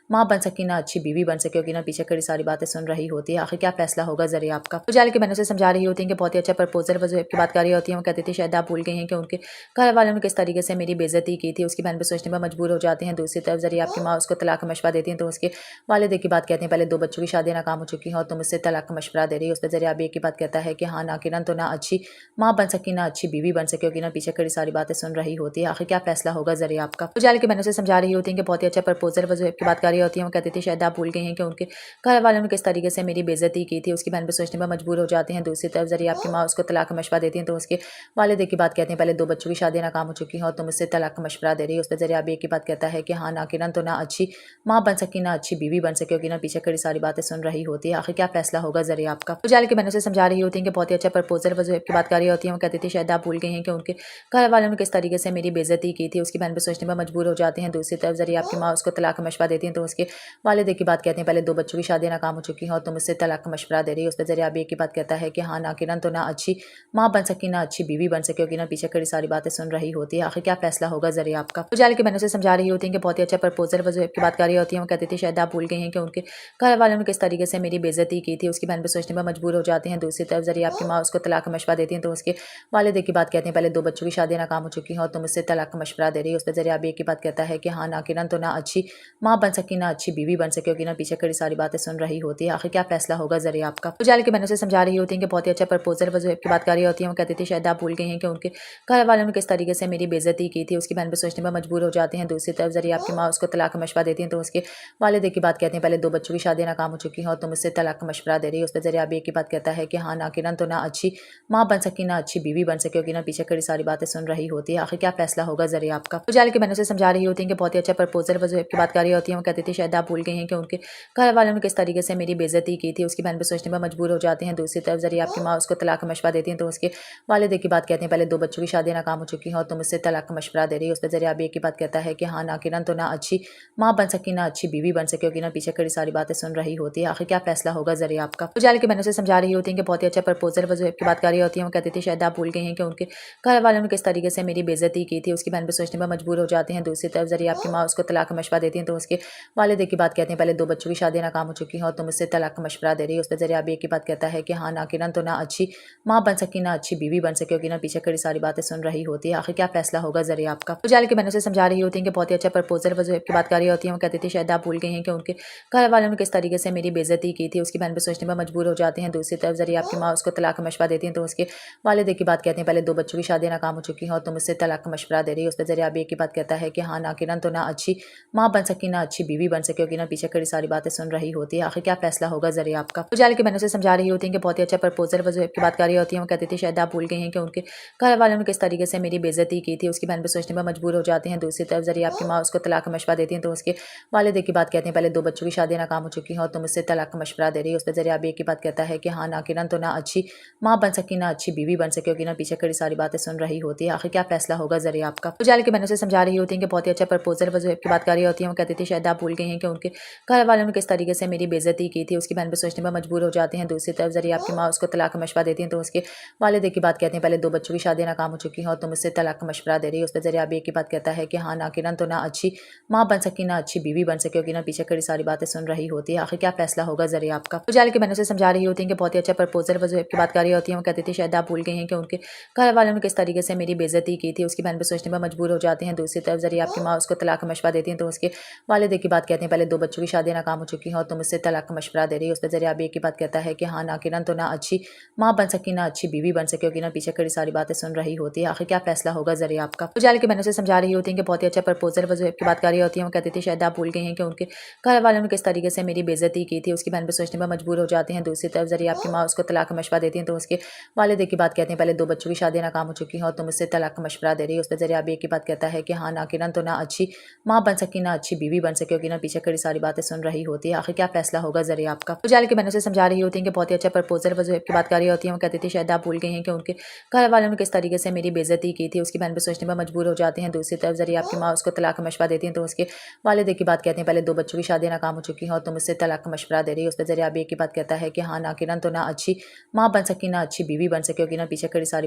[SPEAKER 5] ماں بن سکی نہ اچھی بیوی بن سکی ہوگی، نہ پیچھے کڑی ساری باتیں سن رہی ہوتی ہے، آخر کیا فیصلہ ہوگا ذریعے آپ کا۔ اجالے کی بہنوں سے سمجھا رہی ہوتی ہیں کہ بہت ہی اچھا پرپوزل وضو کی بات کر رہی ہوتی ہیں، وہ کہتی تھی شاید آپ بھول گئی ہیں کہ ان کے گھر والوں نے کس طریقے سے میری بےعزتی کی تھی، اس کی بہن پہ سوچنے میں مجبور ہو جاتے ہیں۔ دوسری طرف ذریعے آپ کی ماں اس کو طلاق کا مشورہ دیتی ہیں تو اس کے والد ایک کی بات کہتے ہیں پہلے 2 بچوں کی شادیاں ناکام ہو چکی ہیں اور تم اس سے طلاق کا مشورہ دے رہی ہو۔ اس پہ ذریعے اب ایک کی بات کہتا ہے کہ ہاں ناقرن تو نہ اچھی ماں بن سکی نہ اچھی بیوی بن سکی ہوگی، نہ پیچھے کڑی ساری باتیں سن رہی ہوتی ہے، آخر کیا فیصلہ ہوگا ذریعے آپ کا۔ اجالے کی بہنوں سے سمجھا رہی ہوتی ہیں کہ بہت ہی اچھا پرپوزل وضو کی بات کر رہی ہوتی ہیں، وہ کہتی تھی شاید آپ بھول گئی ہیں کہ ان کے گھر والوں نے کس طریقے سے میری بےعزتی کی تھی، اس کی بہن پہ سوچنے میں مجبور ہو جاتے ہیں۔ دوسری طرف ذریعے آپ کی ماں اس کو طلاق کا مشورہ دیتی ہیں تو اس کے والد ایک کی بات کہتے ہیں پہلے 2 بچوں کی شادیاں ناکام ہو چکی ہیں اور تم اس سے طلاق کا مشورہ دے رہی ہو۔ اس پہ ذریعے اب ایک کی بات کہتا ہے کہ ہاں ناقرن تو نہ اچھی ماں بن سکی सकी ना अच्छी बीवी बन सके होगी ना पीछे खड़ी सारी बातें सुन रही होती है आखिर क्या फैसला होगा जरिए आपका। उजाले के मैंने उसे समझा रही होती है कि बहुत ही अच्छा प्रपोजल वजह की बात कर रही होती है। वो कहती थी शायद आप भूल गए हैं कि उनके घर वालों ने किस तरीके से मेरी बेइज्जती की थी। उसकी बहन पे सोचने में मजबूर हो जाते हैं। दूसरी तरफ जरिए आपकी माँ उसको तलाक का मशवरा देती हैं तो उसके वालिद की बात कहते हैं पहले 2 बच्चों की शादी नाकाम हो चुकी है और तुम उससे तलाक का मशवरा दे रही है। उस पर जरिए आप एक ही बात कहता है कि हाँ ना किरण तो ना अच्छी माँ बन सकी ना अच्छी बीवी बन सके होगी ना पीछे खड़ी सारी बातें सुन रही होती है आखिर क्या फैसला होगा जरिए आपका। उजाले के मैंने उसे समझा रही होती है कि बहुत ही अच्छा प्रपोजल वजह की बात कर रही होती है। वो कहती थी शायद आप भूल गए हैं कि उनके घर वालों ने किस तरीके से मेरी बेइज्जती की थी। उसकी बहन पे सोचने में मजबूर हो जाते हैं। दूसरी तरफ जरिए आपकी माँ उसको तलाक का मशवरा देती हैं तो उसके वालिद की बात कहते हैं पहले 2 बच्चों की शादी नाकाम हो चुकी है और तुम उससे तलाक का मशवरा दे रही है। उस पर जरिए आप एक ही बात कहता है कि हाँ ना किरण तो ना अच्छी माँ बन सकी ना अच्छी बीवी बन सके होगी ना पीछे खड़ी सारी बातें सुन रही होती है आखिर क्या फैसला होगा जरिए आपका। उजाले के मैंने उसे समझा रही होती है कि बहुत ही अच्छा प्रपोजल वजह की बात कर रही होती है। वो कहती थी शायद आप भूल गए हैं कि उनके घर वालों ने किस तरीके से मेरी बेइज्जती की थी। उसकी बहन पे सोचने में मजबूर हो जाते हैं। दूसरी तरफ जरिए आपकी माँ उसको तलाक का मशवरा देती हैं तो उसके वालिद की बात कहते हैं पहले 2 बच्चों की शादी नाकाम हो चुकी है और तुम उससे तलाक का मशवरा दे रही है। उस पर जरिए आप एक ही बात कहता है कि हाँ ना किरण तो ना अच्छी माँ बन सकी ना अच्छी बीवी बन सके होगी ना पीछे खड़ी सारी बातें सुन रही होती है आखिर क्या फैसला होगा जरिए आपका। उजाले के मैंने उसे समझा रही होती है कि बहुत ही अच्छा प्रपोजल वजह की बात कर रही होती है। वो कहती थी शायद आप भूल गए हैं कि उनके घर वालों ने किस तरीके से मेरी बेइज्जती की थी। उसकी बहन पे सोचने में मजबूर हो जाते हैं। दूसरी तरफ जरिए आपकी माँ उसको तलाक का मशवरा देती हैं तो उसके वालिद की बात कहते हैं पहले 2 बच्चों की शादी नाकाम हो चुकी है और तुम उससे तलाक का मशवरा दे रही है। उस पर जरिए आप एक ही बात कहता है कि हाँ ना किरण तो ना अच्छी माँ बन सकी ना अच्छी बीवी बन सके होगी ना पीछे खड़ी सारी बातें सुन रही होती है आखिर क्या फैसला होगा जरिए आपका। उजाले के मैंने उसे समझा रही होती है कि बहुत ही अच्छा प्रपोजल वजह की बात कर रही होती है। वो कहती थी शायद आप भूल गए हैं कि उनके घर वालों ने किस तरीके से मेरी बेइज्जती की थी। उसकी बहन पे सोचने में मजबूर हो जाते हैं। दूसरी तरफ जरिए आपकी माँ उसको तलाक का मशवरा देती हैं तो उसके वालिद की बात कहते हैं पहले 2 बच्चों की शादी नाकाम हो चुकी है और तुम उससे तलाक का मशवरा दे रही है। उस पर जरिए आप एक ही बात कहता है कि हाँ ना किरण तो ना अच्छी माँ बन सकी ना अच्छी बीवी बन सके होगी ना पीछे खड़ी सारी बातें सुन रही होती है आखिर क्या फैसला होगा जरिए आपका। उजाले के मैंने उसे समझा रही होती है कि बहुत ही अच्छा प्रपोजल वजह की बात कर रही होती है। वो कहती थी शायद आप भूल गए हैं कि उनके घर वालों ने किस तरीके से मेरी बेइज्जती की थी। उसकी बहन पे सोचने में मजबूर हो जाते हैं। दूसरी तरफ जरिए आपकी माँ उसको तलाक का मशवरा देती हैं तो उसके वालिद की बात कहते हैं पहले 2 बच्चों की शादी नाकाम हो चुकी है और तुम उससे तलाक का मशवरा दे रही है। उस पर जरिए आप एक ही बात कहता है कि हाँ ना किरण तो ना अच्छी माँ बन सकी ना अच्छी बीवी बन सके होगी ना पीछे खड़ी सारी बातें सुन रही होती है आखिर क्या फैसला होगा जरिए आपका। उजाले के मैंने उसे समझा रही होती है कि बहुत ही अच्छा प्रपोजल वजह की बात कर रही होती है। वो कहती थी शायद आप भूल गए हैं कि उनके घर वालों ने किस तरीके से मेरी बेइज्जती की थी। उसकी बहन पे सोचने में मजबूर हो जाते हैं। दूसरी तरफ जरिए आपकी माँ उसको तलाक का मशवरा देती हैं तो उसके वालिद की बात कहते हैं पहले 2 बच्चों की शादी नाकाम हो चुकी है और तुम उससे तलाक का मशवरा दे रही है। उस पर जरिए आप एक ही बात कहता है कि हाँ ना किरण तो ना अच्छी माँ बन सकी ना अच्छी बीवी बन सके होगी ना पीछे खड़ी सारी बातें सुन रही होती है आखिर क्या फैसला होगा जरिए आपका। उजाले के मैंने उसे समझा रही होती है कि बहुत ही अच्छा प्रपोजल वजह की बात कर रही होती है। वो कहती थी शायद आप भूल गए हैं कि उनके घर वालों ने किस तरीके से मेरी बेइज्जती की थी। उसकी बहन पे सोचने में मजबूर हो जाते हैं। दूसरी तरफ जरिए आपकी माँ उसको तलाक का मशवरा देती हैं तो उसके वालिद की बात कहते हैं पहले 2 बच्चों की शादी नाकाम हो चुकी है और तुम उससे तलाक का मशवरा दे रही है। उस पर जरिए आप एक ही बात कहता है कि हाँ ना किरण तो ना अच्छी माँ बन सकी ना अच्छी बीवी बन सके होगी ना पीछे खड़ी सारी बातें सुन रही होती है आखिर क्या फैसला होगा जरिए आपका। उजाले के मैंने उसे समझा रही होती है कि बहुत ही अच्छा प्रपोजल वजह की बात कर रही होती है। वो कहती थी शायद आप भूल गए हैं कि उनके घर वालों ने किस तरीके से मेरी बेइज्जती की थी। उसकी बहन पे सोचने में मजबूर हो जाते हैं। दूसरी तरफ जरिए आपकी माँ उसको तलाक का मशवरा देती हैं तो उसके वालिद की बात कहते हैं पहले 2 बच्चों की शादी नाकाम हो चुकी है और तुम उससे तलाक का मशवरा दे रही है। उस पर जरिए आप एक ही बात कहता है कि हाँ ना किरण तो ना अच्छी माँ बन सकी ना अच्छी बीवी बन सके होगी ना पीछे खड़ी सारी बातें सुन रही होती है आखिर क्या फैसला होगा जरिए आपका। उजाले के मैंने उसे समझा रही होती है कि बहुत ही अच्छा प्रपोजल वजह की बात कर रही होती है। वो कहती थी शायद आप भूल गए हैं कि उनके घर वालों ने किस तरीके से मेरी बेइज्जती की थी। उसकी बहन पे सोचने में मजबूर हो जाते हैं। दूसरी तरफ जरिए आपकी माँ उसको तलाक का मशवरा देती हैं तो उसके वालिद की बात कहते हैं पहले 2 बच्चों की शादी नाकाम हो चुकी है और तुम उससे तलाक का मशवरा दे रही है। उस पर जरिए आप एक ही बात कहता है कि हाँ ना किरण तो ना अच्छी माँ बन सकी ना अच्छी बीवी बन सके होगी ना पीछे खड़ी सारी बातें सुन रही होती है आखिर क्या फैसला होगा जरिए आपका। उजाले के मैंने उसे समझा रही होती है कि बहुत ही अच्छा प्रपोजल वजह की बात कर रही होती है। वो कहती थी शायद आप भूल गए हैं कि उनके घर वालों ने किस तरीके से मेरी बेइज्जती की थी। उसकी बहन पे सोचने में मजबूर हो जाते हैं। दूसरी तरफ जरिए आपकी माँ उसको तलाक का मशवरा देती हैं तो उसके वालिद की बात कहते हैं पहले 2 बच्चों की शादी नाकाम हो चुकी है और तुम उससे तलाक का मशवरा दे रही है। उस पर जरिए आप एक ही बात कहता है कि हाँ ना किरण तो ना अच्छी माँ बन सकी ना अच्छी बीवी बन सके होगी ना पीछे खड़ी सारी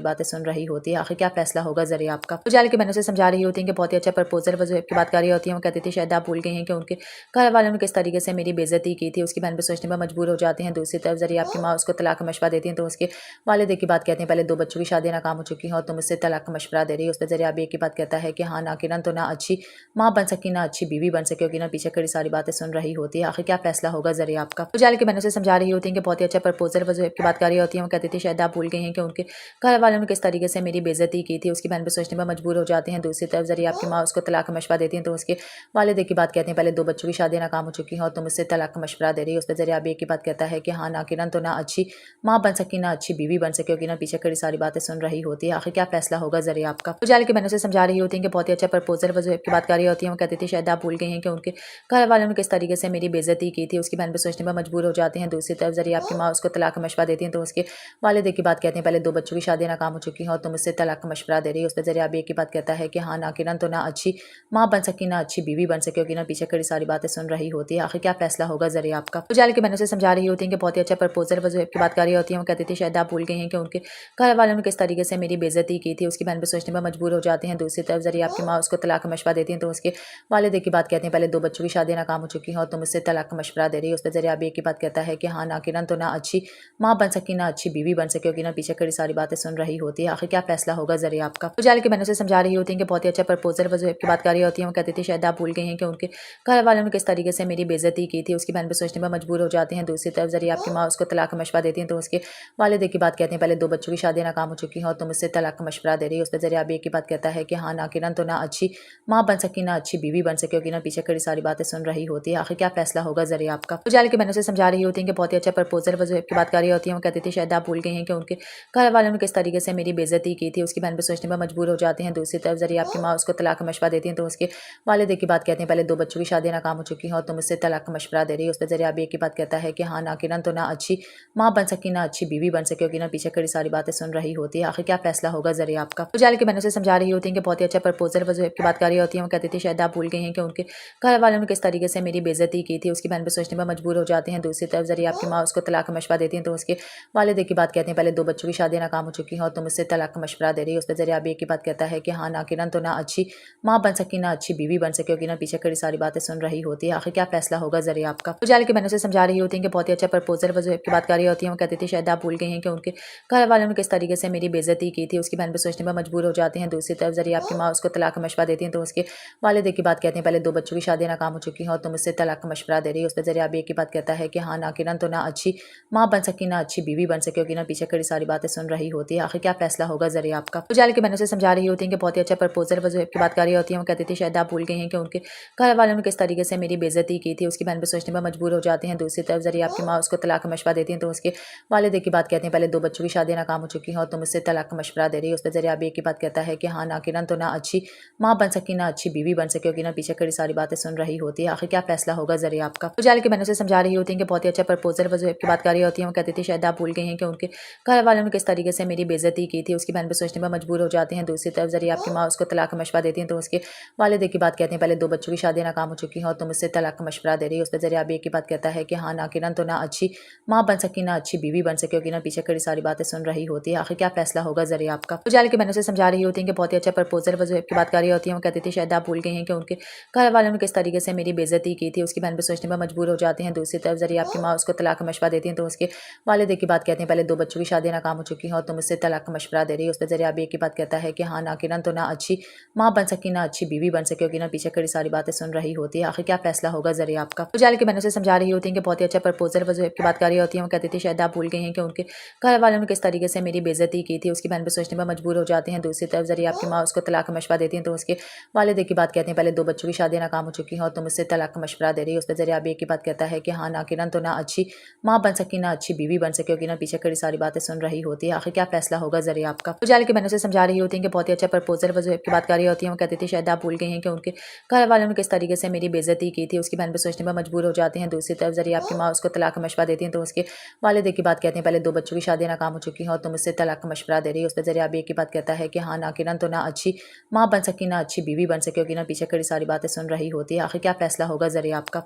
[SPEAKER 5] बातें सुन रही होती है आखिर क्या फैसला होगा जरिए आपका। उजाले के मैंने उसे समझा रही होती है कि बहुत ही अच्छा प्रपोजल वजह की बात कर रही होती है। वो कहती थी शायद आप भूल गए हैं कि उनके घर वालों ने किस तरीके से मेरी बेइज्जती की थी। उसकी बहन पे सोचने में मजबूर हो जाते हैं। दूसरी तरफ जरिए आपकी माँ उसको तलाक का मशवरा देती हैं तो उसके वालिद की बात कहते हैं पहले 2 बच्चों की शादी नाकाम हो चुकी है और तुम उससे तलाक का मशवरा दे रही है। उस पर जरिए आप एक ही बात कहता है कि हाँ ना किरण तो ना अच्छी माँ बन सकी ना अच्छी बीवी बन सके होगी ना पीछे खड़ी सारी बातें सुन रही होती है आखिर क्या फैसला होगा जरिए आपका। उजाले के मैंने उसे समझा रही होती है कि बहुत ही अच्छा प्रपोजल वजह की बात कर रही होती है। वो कहती थी शायद आप भूल गए हैं कि उनके घर वालों ने किस तरीके से मेरी बेइज्जती की थी। उसकी बहन पे सोचने में मजबूर हो जाते हैं। दूसरी तरफ जरिए आपकी माँ उसको तलाक का मशवरा देती हैं तो उसके वालिद की बात कहते हैं पहले 2 बच्चों की शादी नाकाम हो चुकी है और तुम उससे तलाक का मशवरा दे रही है। उस पर जरिए आप एक ही बात कहता है कि हाँ ना किरण तो ना अच्छी माँ बन सकी ना अच्छी बीवी बन सके होगी ना पीछे खड़ी सारी बातें सुन रही होती है आखिर क्या फैसला होगा जरिए आपका। उजाले के मैंने उसे समझा रही होती है कि बहुत ही अच्छा प्रपोजल वजह की बात कर रही होती है। वो कहती थी शायद आप भूल गए हैं कि उनके घर گھر والوں نے کس طریقے سے میری بےعزتی کی تھی اس کی بہن پہ سوچنے پر مجبور ہو جاتے ہیں. دوسری طرف ذریعہ آپ کی ماں اس کو طلاق کا مشورہ دیتی ہیں تو اس کے والد ایک کی بات کہتے ہیں پہلے 2 بچوں کی شادیاں ناکام ہو چکی ہیں اور تم اس سے طلاق کا مشورہ دے رہی ہو. اس پہ ذریعہ اب ایک کی بات کہتا ہے کہ ہاں نہ کرن تو نہ اچھی ماں بن سکی نہ اچھی بیوی بن سکے ہوگی. نہ پیچھے کڑی ساری باتیں سن رہی ہوتی ہے. آخر کیا فیصلہ ہوگا ذریعہ آپ کا. اجالے کی بہنوں سے سمجھا رہی ہوتی ہیں کہ بہت ہی اچھا پرپوزل وزویب کی بات کر رہی ہوتی ہیں. وہ کہتی تھی شاید آپ بھول گئی ہیں کہ ان کے گھر والوں نے کس طریقے سے میری بےعزتی کی تھی اس کی بہن پہ سوچنے پر مجبور ہو جاتے ہیں. دوسری طرف ذریعہ آپ کی ماں اس کو طلاق کا مشورہ دیتی ہیں تو اس کے والد ایک کی بات کہتے ہیں پہلے 2 بچوں کی شادیاں ناکام ہو چکی ہیں اور تم اس سے طلاق کا مشورہ دے رہی ہو. اس پہ ذریعہ اب ایک کی بات کہتا ہے کہ ہاں نہ کرن تو نہ اچھی ماں بن سکی نہ اچھی بیوی بن سکے ہوگی. نہ پیچھے کڑی ساری باتیں سن رہی ہوتی ہے. آخر کیا فیصلہ ہوگا ذریعہ آپ کا. اجالے کی بہنوں سے سمجھا رہی ہوتی ہیں کہ بہت ہی اچھا پرپوزل وزویب کی بات کر رہی ہوتی ہیں. وہ کہتی تھی شاید آپ بھول گئی ہیں کہ ان کے گھر والوں نے کس طریقے سے میری بےعزتی کی تھی اس کی بہن پہ سوچنے پر مجبور ہو جاتے ہیں. دوسری طرف ذریعہ آپ کی ماں اس کو طلاق کا مشورہ دیتی ہیں تو اس کے والد ایک کی بات کہتے ہیں پہلے 2 بچوں کی شادیاں ناکام ہو چکی ہیں اور تم اس سے طلاق کا مشورہ دے رہی ہو. اس پہ ذریعہ اب ایک کی بات کہتا ہے کہ ہاں نہ کرن تو نہ اچھی ماں بن سکی نہ اچھی بیوی بن سکے ہوگی. نہ پیچھے کڑی ساری باتیں سن رہی ہوتی ہے. آخر کیا فیصلہ ہوگا ذریعہ آپ کا. اجالے کی بہنوں سے سمجھا رہی ہوتی ہیں کہ بہت ہی اچھا پرپوزل وزویب کی بات کر رہی ہوتی ہیں. وہ کہتی تھی شاید آپ بھول گئی ہیں کہ ان کے گھر والوں نے کس طریقے سے میری بےعزتی کی تھی اس کی بہن پہ سوچنے پر مجبور ہو جاتے ہیں. دوسری طرف ذریعہ آپ کی ماں اس کو طلاق کا مشورہ دیتی ہیں تو اس کے والد ایک کی بات کہتے ہیں پہلے 2 بچوں کی شادیاں ناکام ہو چکی ہیں اور تم اس سے طلاق کا مشورہ دے رہی ہو. اس پہ ذریعہ اب ایک کی بات کہتا ہے کہ ہاں نہ کرن تو نہ اچھی ماں بن سکی نہ اچھی بیوی بن سکے ہوگی. نہ پیچھے کڑی ساری باتیں سن رہی ہوتی ہے. آخر کیا فیصلہ ہوگا ذریعہ آپ کا. اجالے کی بہنوں سے سمجھا رہی ہوتی ہیں کہ بہت ہی اچھا پرپوزل وزویب کی بات کر رہی ہوتی ہیں. وہ کہتی تھی شاید آپ بھول گئی ہیں کہ ان کے گھر والوں نے کس طریقے سے میری بےعزتی کی تھی اس کی بہن پہ سوچنے پر مجبور ہو جاتے ہیں. دوسری طرف ذریعہ آپ کی ماں اس کو طلاق کا مشورہ دیتی ہیں تو اس کے والد ایک کی بات کہتے ہیں پہلے 2 بچوں کی شادیاں ناکام ہو چکی ہیں اور تم اس سے طلاق کا مشورہ دے رہی ہو. اس پہ ذریعہ اب ایک کی بات کہتا ہے کہ ہاں نہ کرن تو نہ اچھی ماں بن سکی نہ اچھی بیوی بن سکے ہوگی. نہ پیچھے کڑی ساری باتیں سن رہی ہوتی ہے. آخر کیا فیصلہ ہوگا ذریعہ آپ کا. اجالے کی بہنوں سے سمجھا رہی ہوتی ہیں کہ بہت ہی اچھا پرپوزل وزویب کی بات کر رہی ہوتی ہیں. وہ کہتی تھی شاید آپ بھول گئی ہیں کہ ان کے گھر والوں نے کس طریقے سے میری بےعزتی کی تھی اس کی بہن پہ سوچنے پر مجبور ہو جاتے ہیں. دوسری طرف ذریعہ آپ کی ماں اس کو طلاق کا مشورہ دیتی ہیں تو اس کے والد ایک کی بات کہتے ہیں پہلے 2 بچوں کی شادیاں ناکام ہو چکی ہیں اور تم اس سے طلاق کا مشورہ دے رہی ہو. اس پہ ذریعہ اب ایک کی بات کہتا ہے کہ ہاں نہ کرن تو نہ اچھی ماں بن سکی نہ اچھی بیوی بن سکے ہوگی. نہ پیچھے کڑی ساری باتیں سن رہی ہوتی ہے. آخر کیا فیصلہ ہوگا ذریعہ آپ کا. اجالے کی بہنوں سے سمجھا رہی ہوتی ہیں کہ بہت ہی اچھا پرپوزل وزویب کی بات کر رہی ہوتی ہیں. وہ کہتی تھی شاید آپ بھول گئی ہیں کہ ان کے گھر والوں نے کس طریقے سے میری بےعزتی کی تھی اس کی بہن پہ سوچنے پر مجبور ہو جاتے ہیں. دوسری طرف ذریعہ آپ کی ماں اس کو طلاق کا مشورہ دیتی ہیں تو اس کے والد ایک کی بات کہتے ہیں پہلے 2 بچوں کی شادیاں ناکام ہو چکی ہیں اور تم اس سے طلاق کا مشورہ دے رہی ہو. اس پہ ذریعہ اب ایک کی بات کہتا ہے کہ ہاں نہ کرن تو نہ اچھی ماں بن سکی نہ اچھی بیوی بن سکے ہوگی. نہ پیچھے کڑی ساری باتیں سن رہی ہوتی ہے. آخر کیا فیصلہ ہوگا ذریعہ آپ کا. اجالے کی بہنوں سے سمجھا رہی ہوتی ہیں کہ بہت ہی اچھا پرپوزل وزویب کی بات کر رہی ہوتی ہیں. وہ کہتی تھی شاید آپ بھول گئی ہیں کہ ان کے گھر والوں نے کس طریقے سے میری بےعزتی کی تھی اس کی بہن پہ سوچنے پر مجبور ہو جاتے ہیں. دوسری طرف ذریعہ آپ کی ماں اس کو طلاق کا مشورہ دیتی ہیں تو اس کے والد ایک کی بات کہتے ہیں پہلے 2 بچوں کی شادیاں ناکام ہو چکی ہیں اور تم اس سے طلاق کا مشورہ دے رہی ہو. اس پہ ذریعہ اب ایک کی بات کہتا ہے کہ ہاں نہ کرن تو نہ اچھی ماں بن سکی نہ اچھی بیوی بن سکے ہوگی. نہ پیچھے کڑی ساری باتیں سن رہی ہوتی ہے. آخر کیا فیصلہ ہوگا ذریعہ آپ کا. اجالے کی بہنوں سے سمجھا رہی ہوتی ہیں کہ بہت ہی اچھا پرپوزل وزویب کی بات کر رہی ہوتی ہیں. وہ کہتی تھی شاید آپ بھول گئی ہیں کہ ان کے گھر والوں نے کس طریقے سے میری بےعزتی کی تھی اس کی بہن پہ سوچنے پر مجبور ہو جاتے ہیں. دوسری طرف ذریعہ آپ کی ماں اس کو طلاق کا مشورہ دیتی ہیں تو اس کے والد ایک کی بات کہتے ہیں پہلے 2 بچوں کی شادیاں ناکام ہو چکی ہیں اور تم اس سے طلاق کا مشورہ دے رہی ہو. اس پہ ذریعہ اب ایک کی بات کہتا ہے کہ ہاں نہ کرن تو نہ اچھی ماں بن سکی نہ اچھی بیوی بن سکے ہوگی. نہ پیچھے کڑی ساری باتیں سن رہی ہوتی ہے. آخر کیا فیصلہ ہوگا ذریعہ آپ کا. اجالے کی بہنوں سے سمجھا رہی ہوتی ہیں کہ بہت ہی اچھا پرپوزل وزویب کی بات کر رہی ہوتی ہیں. وہ کہتی تھی شاید آپ بھول گئی ہیں کہ ان کے گھر والوں نے کس طریقے سے میری بےعزتی کی تھی اس کی بہن پہ سوچنے پر مجبور ہو جاتے ہیں. دوسری طرف ذریعہ آپ کی ماں اس کو طلاق کا مشورہ دیتی ہیں تو اس کے والد ایک کی بات کہتے ہیں پہلے 2 بچوں کی شادیاں ناکام ہو چکی ہیں اور تم اس سے طلاق کا مشورہ دے رہی ہو. اس پہ ذریعہ اب ایک کی بات کہتا ہے کہ ہاں نہ کرن تو نہ اچھی ماں بن سکی نہ اچھی بیوی بن سکے ہوگی. نہ پیچھے کڑی ساری باتیں سن رہی ہوتی ہے. آخر کیا فیصلہ ہوگا ذریعہ آپ کا. اجالے کی بہنوں سے سمجھا رہی ہوتی ہیں کہ بہت ہی اچھا پرپوزل وزویب کی بات کر رہی ہوتی ہیں. وہ کہتی تھی شاید آپ بھول گئی ہیں کہ ان کے گھر والوں نے کس طریقے سے میری بےعزتی کی تھی اس کی بہن پہ سوچنے پر مجبور ہو جاتے ہیں. دوسری طرف ذریعہ آپ کی ماں اس کو طلاق کا مشورہ دیتی ہیں تو اس کے والد ایک کی بات کہتے ہیں پہلے 2 بچوں کی شادیاں ناکام ہو چکی ہیں اور تم اس سے طلاق کا مشورہ دے رہی ہو. اس پہ ذریعہ اب ایک کی بات کہتا ہے کہ ہاں نہ کرن تو نہ اچھی ماں بن سکی نہ اچھی بیوی بن سکے ہوگی. نہ پیچھے کڑی ساری باتیں سن رہی ہوتی ہے. آخر کیا فیصلہ ہوگا ذریعہ آپ کا.